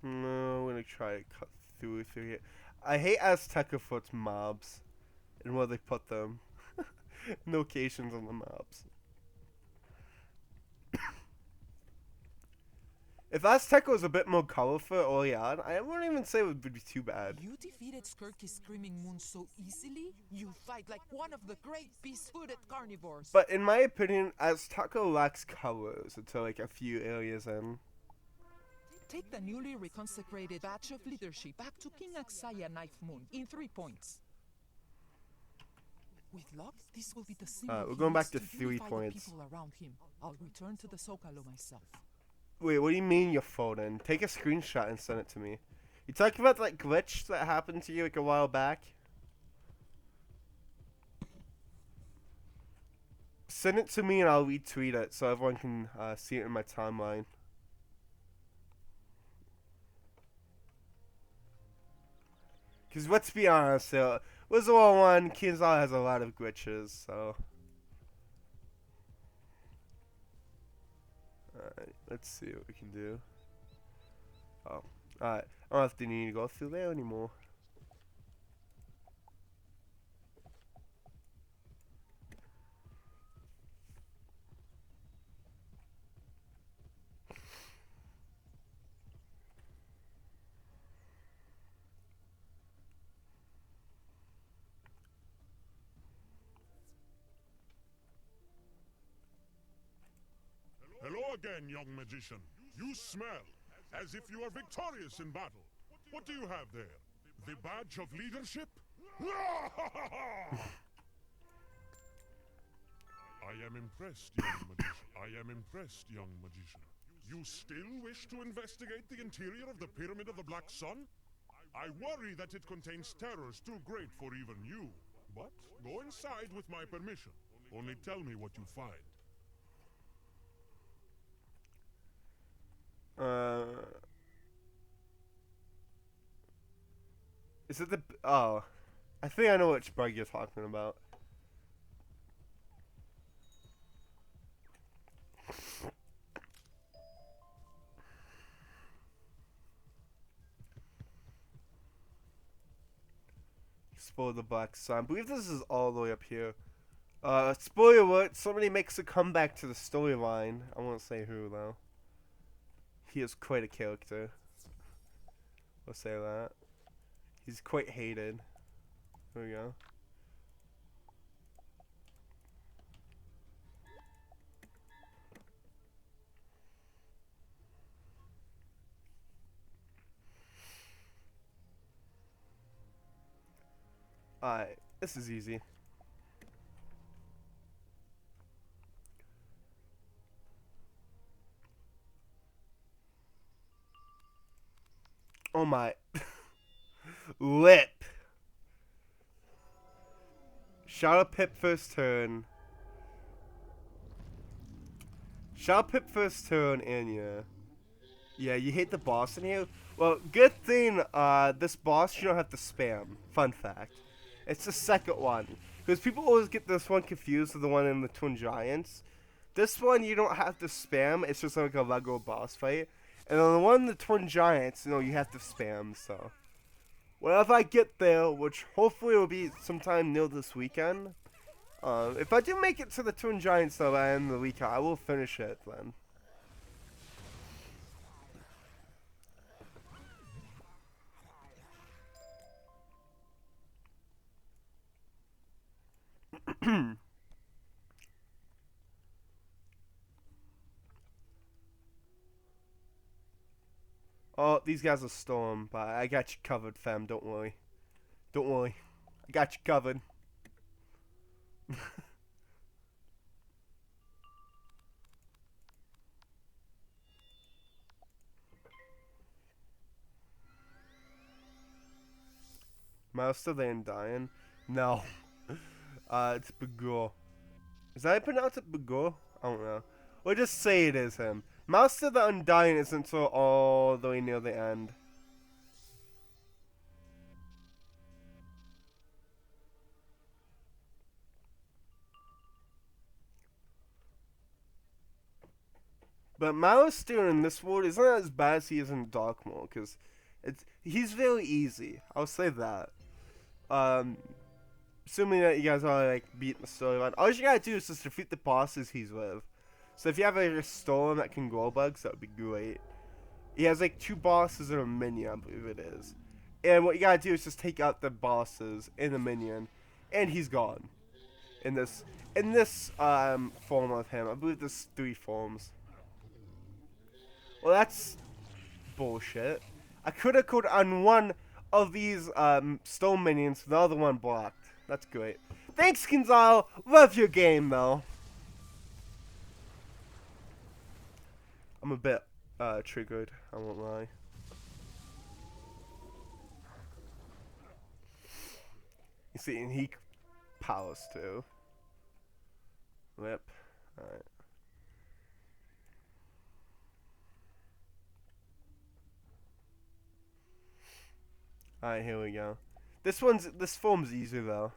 No, I'm gonna try to cut through here. I hate Azteca for its mobs and where they put them. Locations on the mobs. If Azteca was a bit more colorful early on, I wouldn't even say it would be too bad. You defeated Skirky's Screaming Moon so easily? You fight like one of the great beast-footed carnivores. But in my opinion, Azteca lacks colors until like a few areas in. Take the newly reconsecrated Badge of Leadership back to King Axaya Knife Moon in 3 points. With luck, this will be the symbol we're going back he to needs 3 unify the points. people around him. I'll return to the Zocalo myself. Wait, what do you mean you're folding? Take a screenshot and send it to me. You talking about that glitch that happened to you like a while back? Send it to me and I'll retweet it so everyone can see it in my timeline. Because let's be honest, Wizard101, Kinzal has a lot of glitches, so. Alright, let's see what we can do. Oh, alright. I don't have to need to go through there anymore. Hello again, young magician. You smell as if you are victorious in battle. What do you have there? The badge of leadership? I am impressed, young magician. You still wish to investigate the interior of the Pyramid of the Black Sun? I worry that it contains terrors too great for even you. But go inside with my permission. Only tell me what you find. Is it the... Oh. I think I know which bug you're talking about. Explore the Black Sun. I believe this is all the way up here. Spoiler alert, somebody makes a comeback to the storyline. I won't say who, though. He is quite a character. We'll say that. He's quite hated. There we go. Alright, this is easy. Oh my. Lip. Shadow Pip first turn. Shadow Pip first turn, and yeah. Yeah, you hate the boss in here? Well, good thing, this boss you don't have to spam. Fun fact. It's the second one. Because people always get this one confused with the one in the Twin Giants. This one you don't have to spam, it's just like a Lego boss fight. And then the one in the Twin Giants, you know, you have to spam, so. Whenever I get there, which hopefully will be sometime near this weekend. If I do make it to the Twin Giants though by the end of the weekend, I will finish it then. Oh, these guys are storm, but I got you covered, fam. Don't worry. Don't worry. I got you covered. Mouse to the Undying? No. It's Begor. Is that how you pronounce it, Begor? I don't know. We'll just say it is him. Mouse to the Undying isn't until all the way near the end. But Master in this world isn't as bad as he is in Dark Mode, because he's very easy. I'll say that. Assuming that you guys are like beating the storyline, all you gotta do is just defeat the bosses he's with. So if you have a storm that can grow bugs, that would be great. He has like 2 bosses and a minion, I believe it is. And what you gotta do is just take out the bosses and the minion, and he's gone. In this form of him, I believe there's 3 forms. Well, that's bullshit. I could have called on one of these stone minions, the other one blocked. That's great. Thanks, Gonzalo. Love your game, though. I'm a bit triggered, I won't lie. You see, and he powers too. Whip. Alright. Alright, here we go. This form's easy though.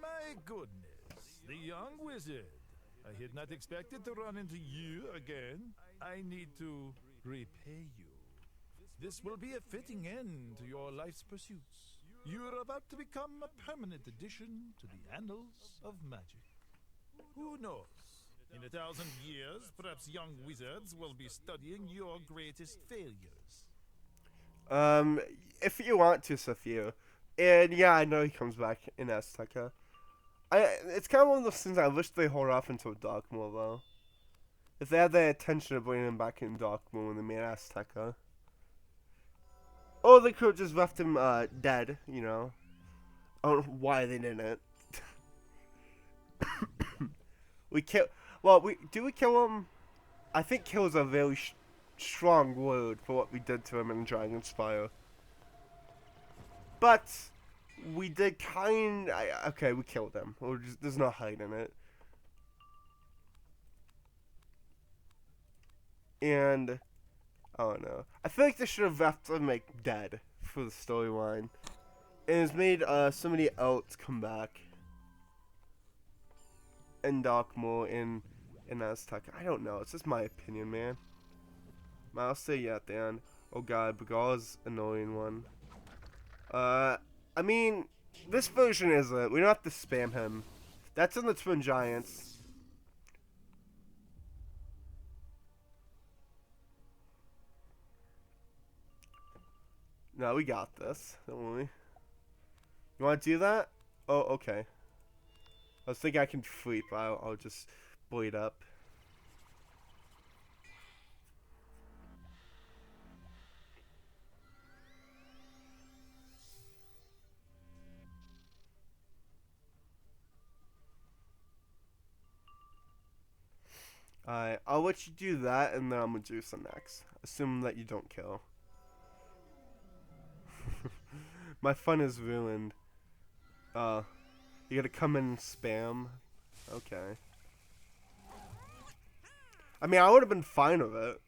My goodness, the young wizard. I had not expected to run into you again. I need to repay you. This will be a fitting end to your life's pursuits. You're about to become a permanent addition to the annals of magic. Who knows? In 1,000 years, perhaps young wizards will be studying your greatest failures. If you want to, Sophia. And yeah, I know he comes back in Azteca. It's kind of one of those things I wish they hold off until Dark Mode, though. If they had the intention of bringing him back in Dark Mode when they made Azteca. Or they could have just left him, dead, you know. I don't know why they didn't. We kill. Well, do we kill him? I think kill is a very strong word for what we did to him in Dragon's Fire. But we did okay, we killed him. There's no hiding it. And I don't know. I feel like they should have left him like dead for the storyline, and it's made somebody else come back. In Dark Mode in Azteca. I don't know. It's just my opinion, man. I'll say yeah at the end. Oh god, Begor's annoying one. I mean, this version isn't. We don't have to spam him. That's in the Twin Giants. No, we got this. Don't worry. You want to do that? Oh, okay. I was thinking I can sleep. I'll just bleed up. Alright, I'll let you do that, and then I'm gonna do some next. Assuming that you don't kill. My fun is ruined. You gotta come in and spam. Okay. I mean, I would have been fine with it.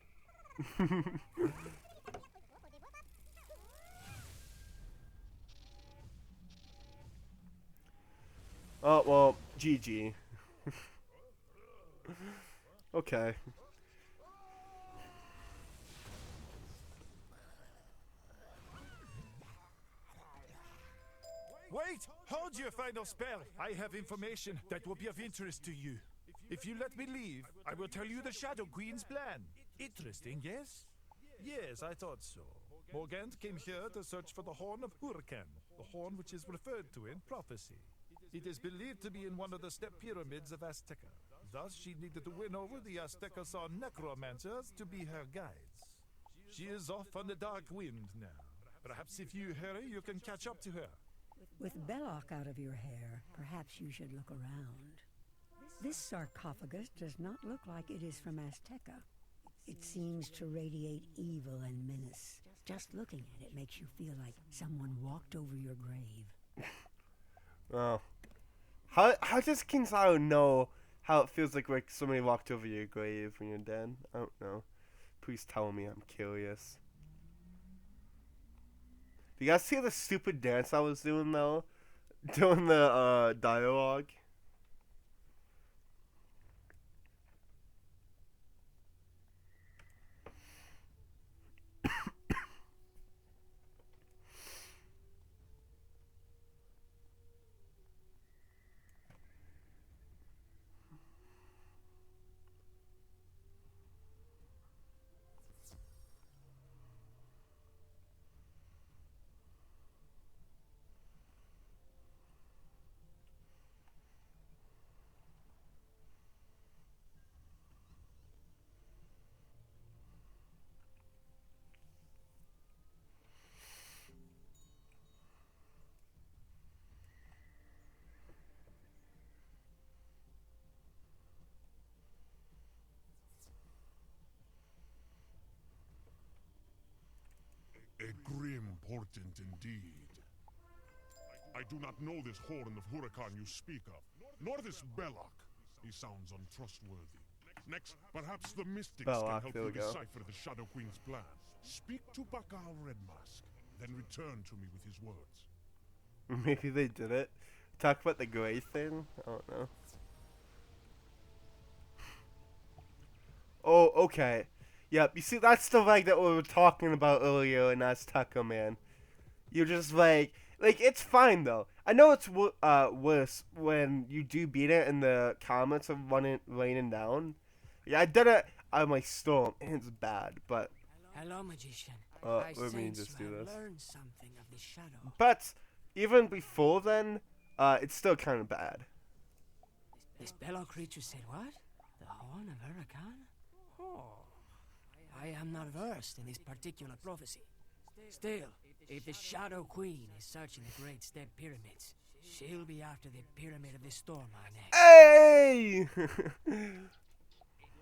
Oh, well, GG. Okay. Wait! Hold your final spell! I have information that will be of interest to you. If you let me leave, I will tell you the Shadow Queen's plan. Interesting, yes? Yes, I thought so. Morgant came here to search for the Horn of Huracan, the horn which is referred to in prophecy. It is believed to be in one of the step pyramids of Azteca. Thus, she needed to win over the Azteca saw necromancers to be her guides. She is off on the dark wind now. Perhaps if you hurry, you can catch up to her. With Belloc out of your hair, perhaps you should look around. This sarcophagus does not look like it is from Azteca. It seems to radiate evil and menace. Just looking at it makes you feel like someone walked over your grave. Oh. How does King Salo know how it feels like somebody walked over your grave when you're dead? I don't know. Please tell me, I'm curious. Do you guys see the stupid dance I was doing though? Doing the dialogue? A grim portent indeed. I do not know this Horn of Huracan you speak of, nor this Belloc. He sounds untrustworthy. Next, perhaps the mystics Belloc, can help there you we go. decipher the Shadow Queen's plan. Speak to Bakal Redmask, then return to me with his words. Maybe they did it. Talk about the gray thing? I don't know. Oh, okay. Yep, you see, that's the leg that we were talking about earlier in Azteca, man. You're just like, it's fine, though. I know it's worse when you do beat it and the comets are raining down. Yeah, I did it on my storm, and it's bad, but... Hello, magician. let me sense just you do have this. learned something of the shadow. But, even before then, it's still kind of bad. This Belloc creature said what? The Horn of Huracan? Oh. I am not versed in this particular prophecy. Still, if the Shadow Queen is searching the Great Step Pyramids, she'll be after the Pyramid of the Storm next. Hey!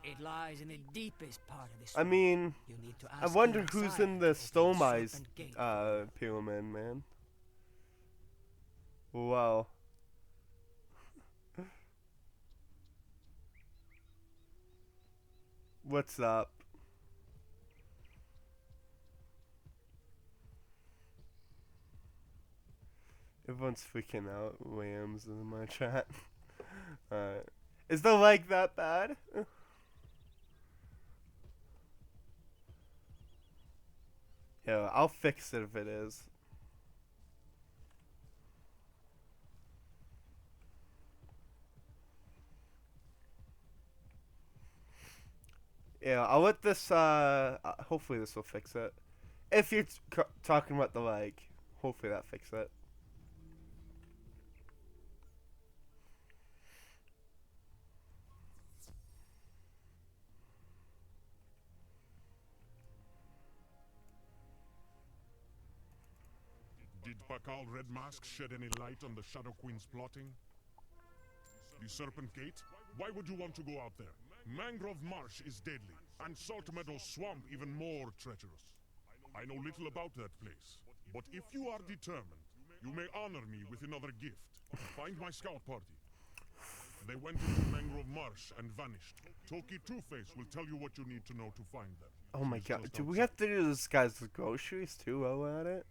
It lies in the deepest part of the I storm. mean, You need to I ask wonder King who's Azai in the to open Stomize Serpent Gate. pyramid, man. Wow. What's up? Everyone's freaking out. Lambs in my chat. Alright. Is the leg that bad? Yeah, I'll fix it if it is. Yeah, I'll let this, hopefully this will fix it. If you're talking about the leg, hopefully that fixes it. Did Bakal Redmask shed any light on the Shadow Queen's plotting? The Serpent Gate? Why would you want to go out there? Mangrove Marsh is deadly, and Salt Meadow Swamp even more treacherous. I know little about that place, but if you are determined, you may honor me with another gift. Find my scout party. They went into Mangrove Marsh and vanished. Toki Two-Face will tell you what you need to know to find them. Oh my god, do we have to do this guy's groceries too while we're at it?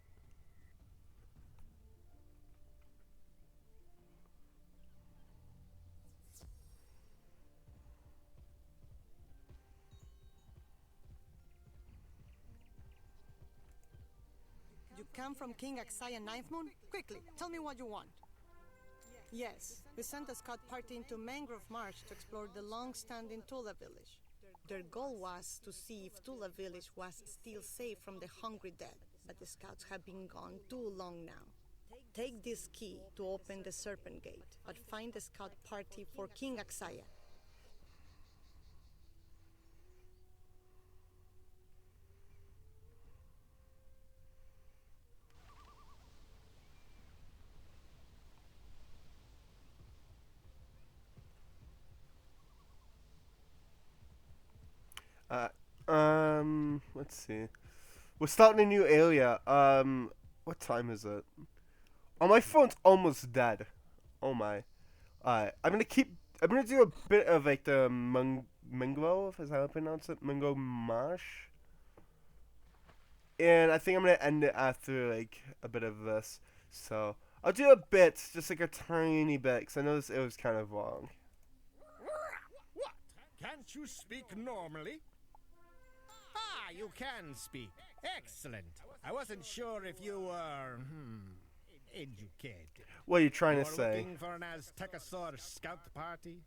You come from King Axaya Ninth Moon? Quickly, tell me what you want. Yes, we sent a scout party into Mangrove Marsh to explore the long-standing Tula village. Their goal was to see if Tula village was still safe from the hungry dead, but the scouts have been gone too long now. Take this key to open the Serpent Gate, but find the scout party for King Axaya. Let's see. We're starting a new area. What time is it? Oh, my phone's almost dead. Oh my. I'm gonna do a bit of like the Mangrove, is that how I pronounce it? Mangrove Marsh. And I think I'm gonna end it after like a bit of this. So I'll do a bit, just like a tiny bit, because I know it was kind of long. What? Can't you speak normally? Ah, you can speak. Excellent. I wasn't sure if you were, educated. What are you trying to say? Looking for an Azteca scout party?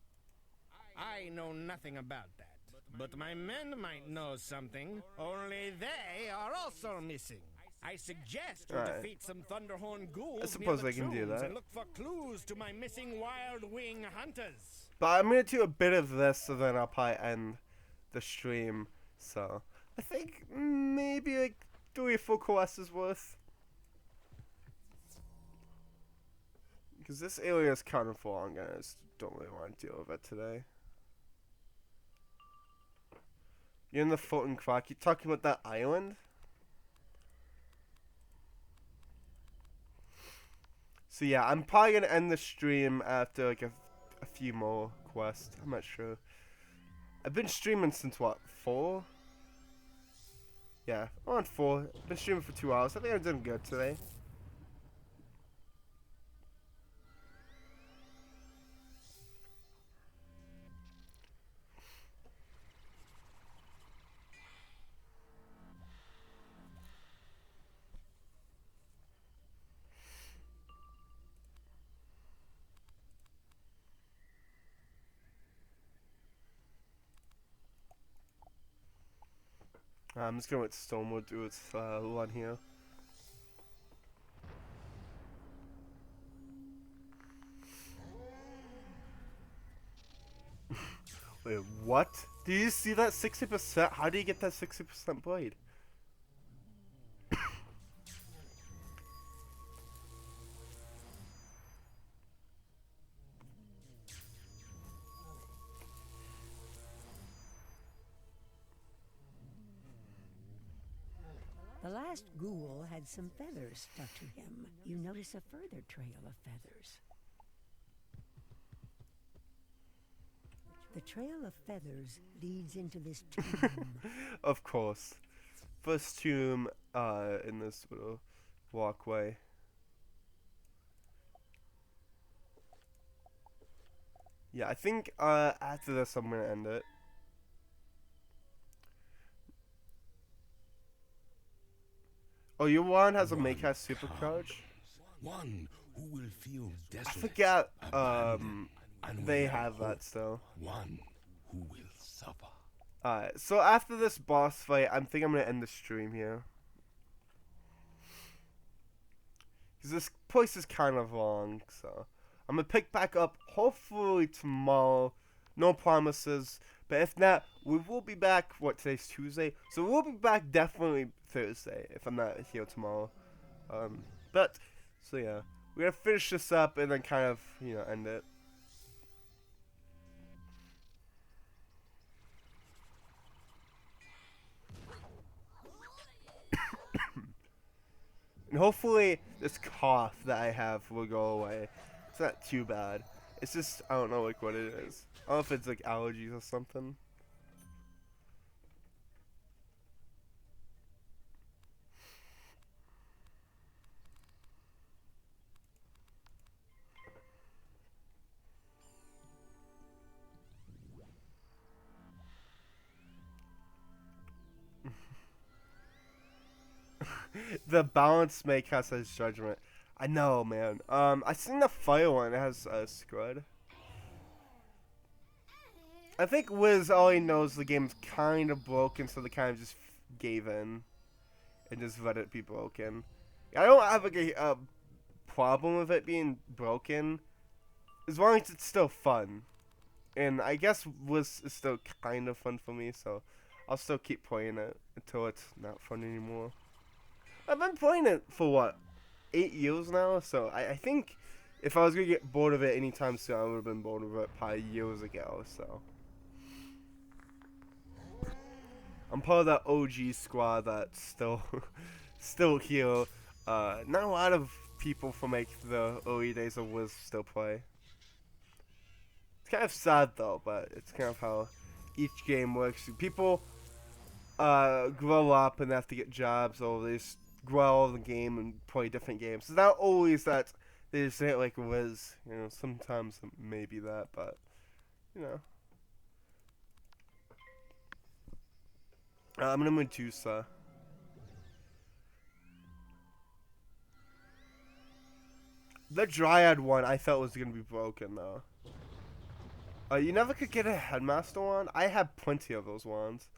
I know nothing about that, but my men might know something. Only they are also missing. I suggest you defeat some Thunderhorn ghouls. I suppose near I the can do tombs that. and look for clues to my missing wild wing hunters. But I'm gonna do a bit of this, so then I'll probably end the stream. So I think maybe like 3 or 4 quests worth. Because this area is kind of long, and I just don't really want to deal with it today. You're in the Fulton Croc. You talking about that island? So yeah, I'm probably gonna end the stream after like a few more quests. I'm not sure. I've been streaming since what, 4? Yeah, I'm on 4. I've been streaming for 2 hours. I think I'm doing good today. I'm just gonna let Stonewood do its one here. Wait, what? Do you see that 60%? How do you get that 60% blade? The last ghoul had some feathers stuck to him. You notice a further trail of feathers. The trail of feathers leads into this tomb. Of course. First tomb in this little walkway. Yeah, I think after this I'm gonna end it. Oh, your one has a make-cast super crouch? One who will feel I desolate. forget and they without have that hope. still. One who will suffer. Alright, so after this boss fight, I think I'm gonna end the stream here. Because this place is kind of long, so I'm gonna pick back up hopefully tomorrow. No promises, but if not, we will be back. What, today's Tuesday? So we'll be back definitely Thursday if I'm not here tomorrow. So yeah, we're gonna finish this up and then kind of, end it. And hopefully this cough that I have will go away. It's not too bad. It's just, I don't know like what it is. I don't know if it's like allergies or something. The balance may cast as judgment. I know, man. I seen the fire one. It has Scrud. I think Wiz already knows the game's kind of broken, so they kind of just gave in and just let it be broken. I don't have like a problem with it being broken, as long as it's still fun. And I guess Wiz is still kind of fun for me, so I'll still keep playing it until it's not fun anymore. I've been playing it for what, 8 years now, so I think if I was gonna get bored of it anytime soon, I would have been bored of it probably years ago. So I'm part of that OG squad that's still here. Not a lot of people from like the early days of Wiz still play. It's kind of sad though, but it's kind of how each game works. People grow up and have to get jobs, or they just grow out of the game and play different games. It's not always that they just ain't like Wiz. You know, sometimes it may be that, but you know. I'm gonna Medusa. The Dryad one I felt was gonna be broken though. You never could get a Headmaster wand? I have plenty of those wands.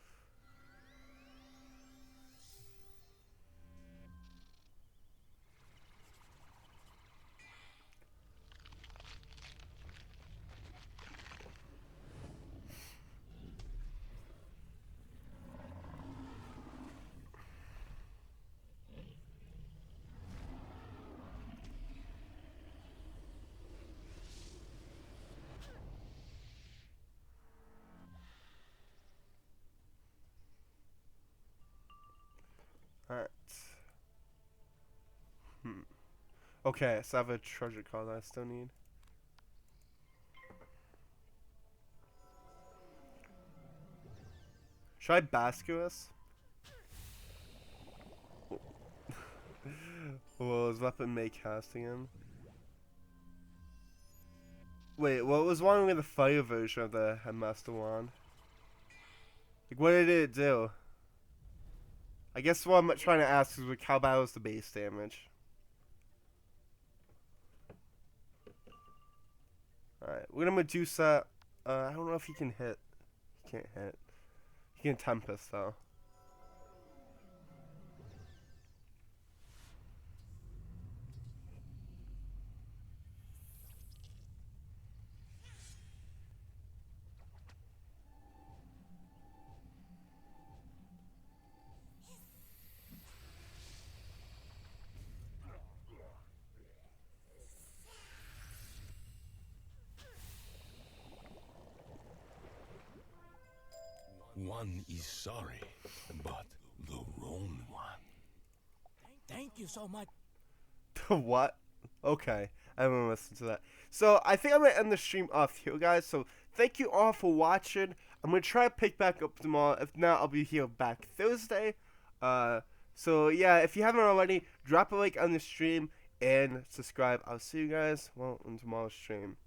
Alright. Okay, so I have a treasure card that I still need. Should I Basculus? Well, his weapon may casting him. Wait, what was wrong with the fire version of the Headmaster wand? Like, what did it do? I guess what I'm trying to ask is like, how bad was the base damage? Alright, we're gonna Medusa. I don't know if he can hit. He can't hit. He can Tempest though. One is sorry, but the wrong one. Thank you so much. What? Okay, I'm gonna listen to that. So I think I'm gonna end the stream off here, guys. So thank you all for watching. I'm gonna try to pick back up tomorrow. If not, I'll be here back Thursday. So yeah, if you haven't already, drop a like on the stream and subscribe. I'll see you guys, well, in tomorrow's stream.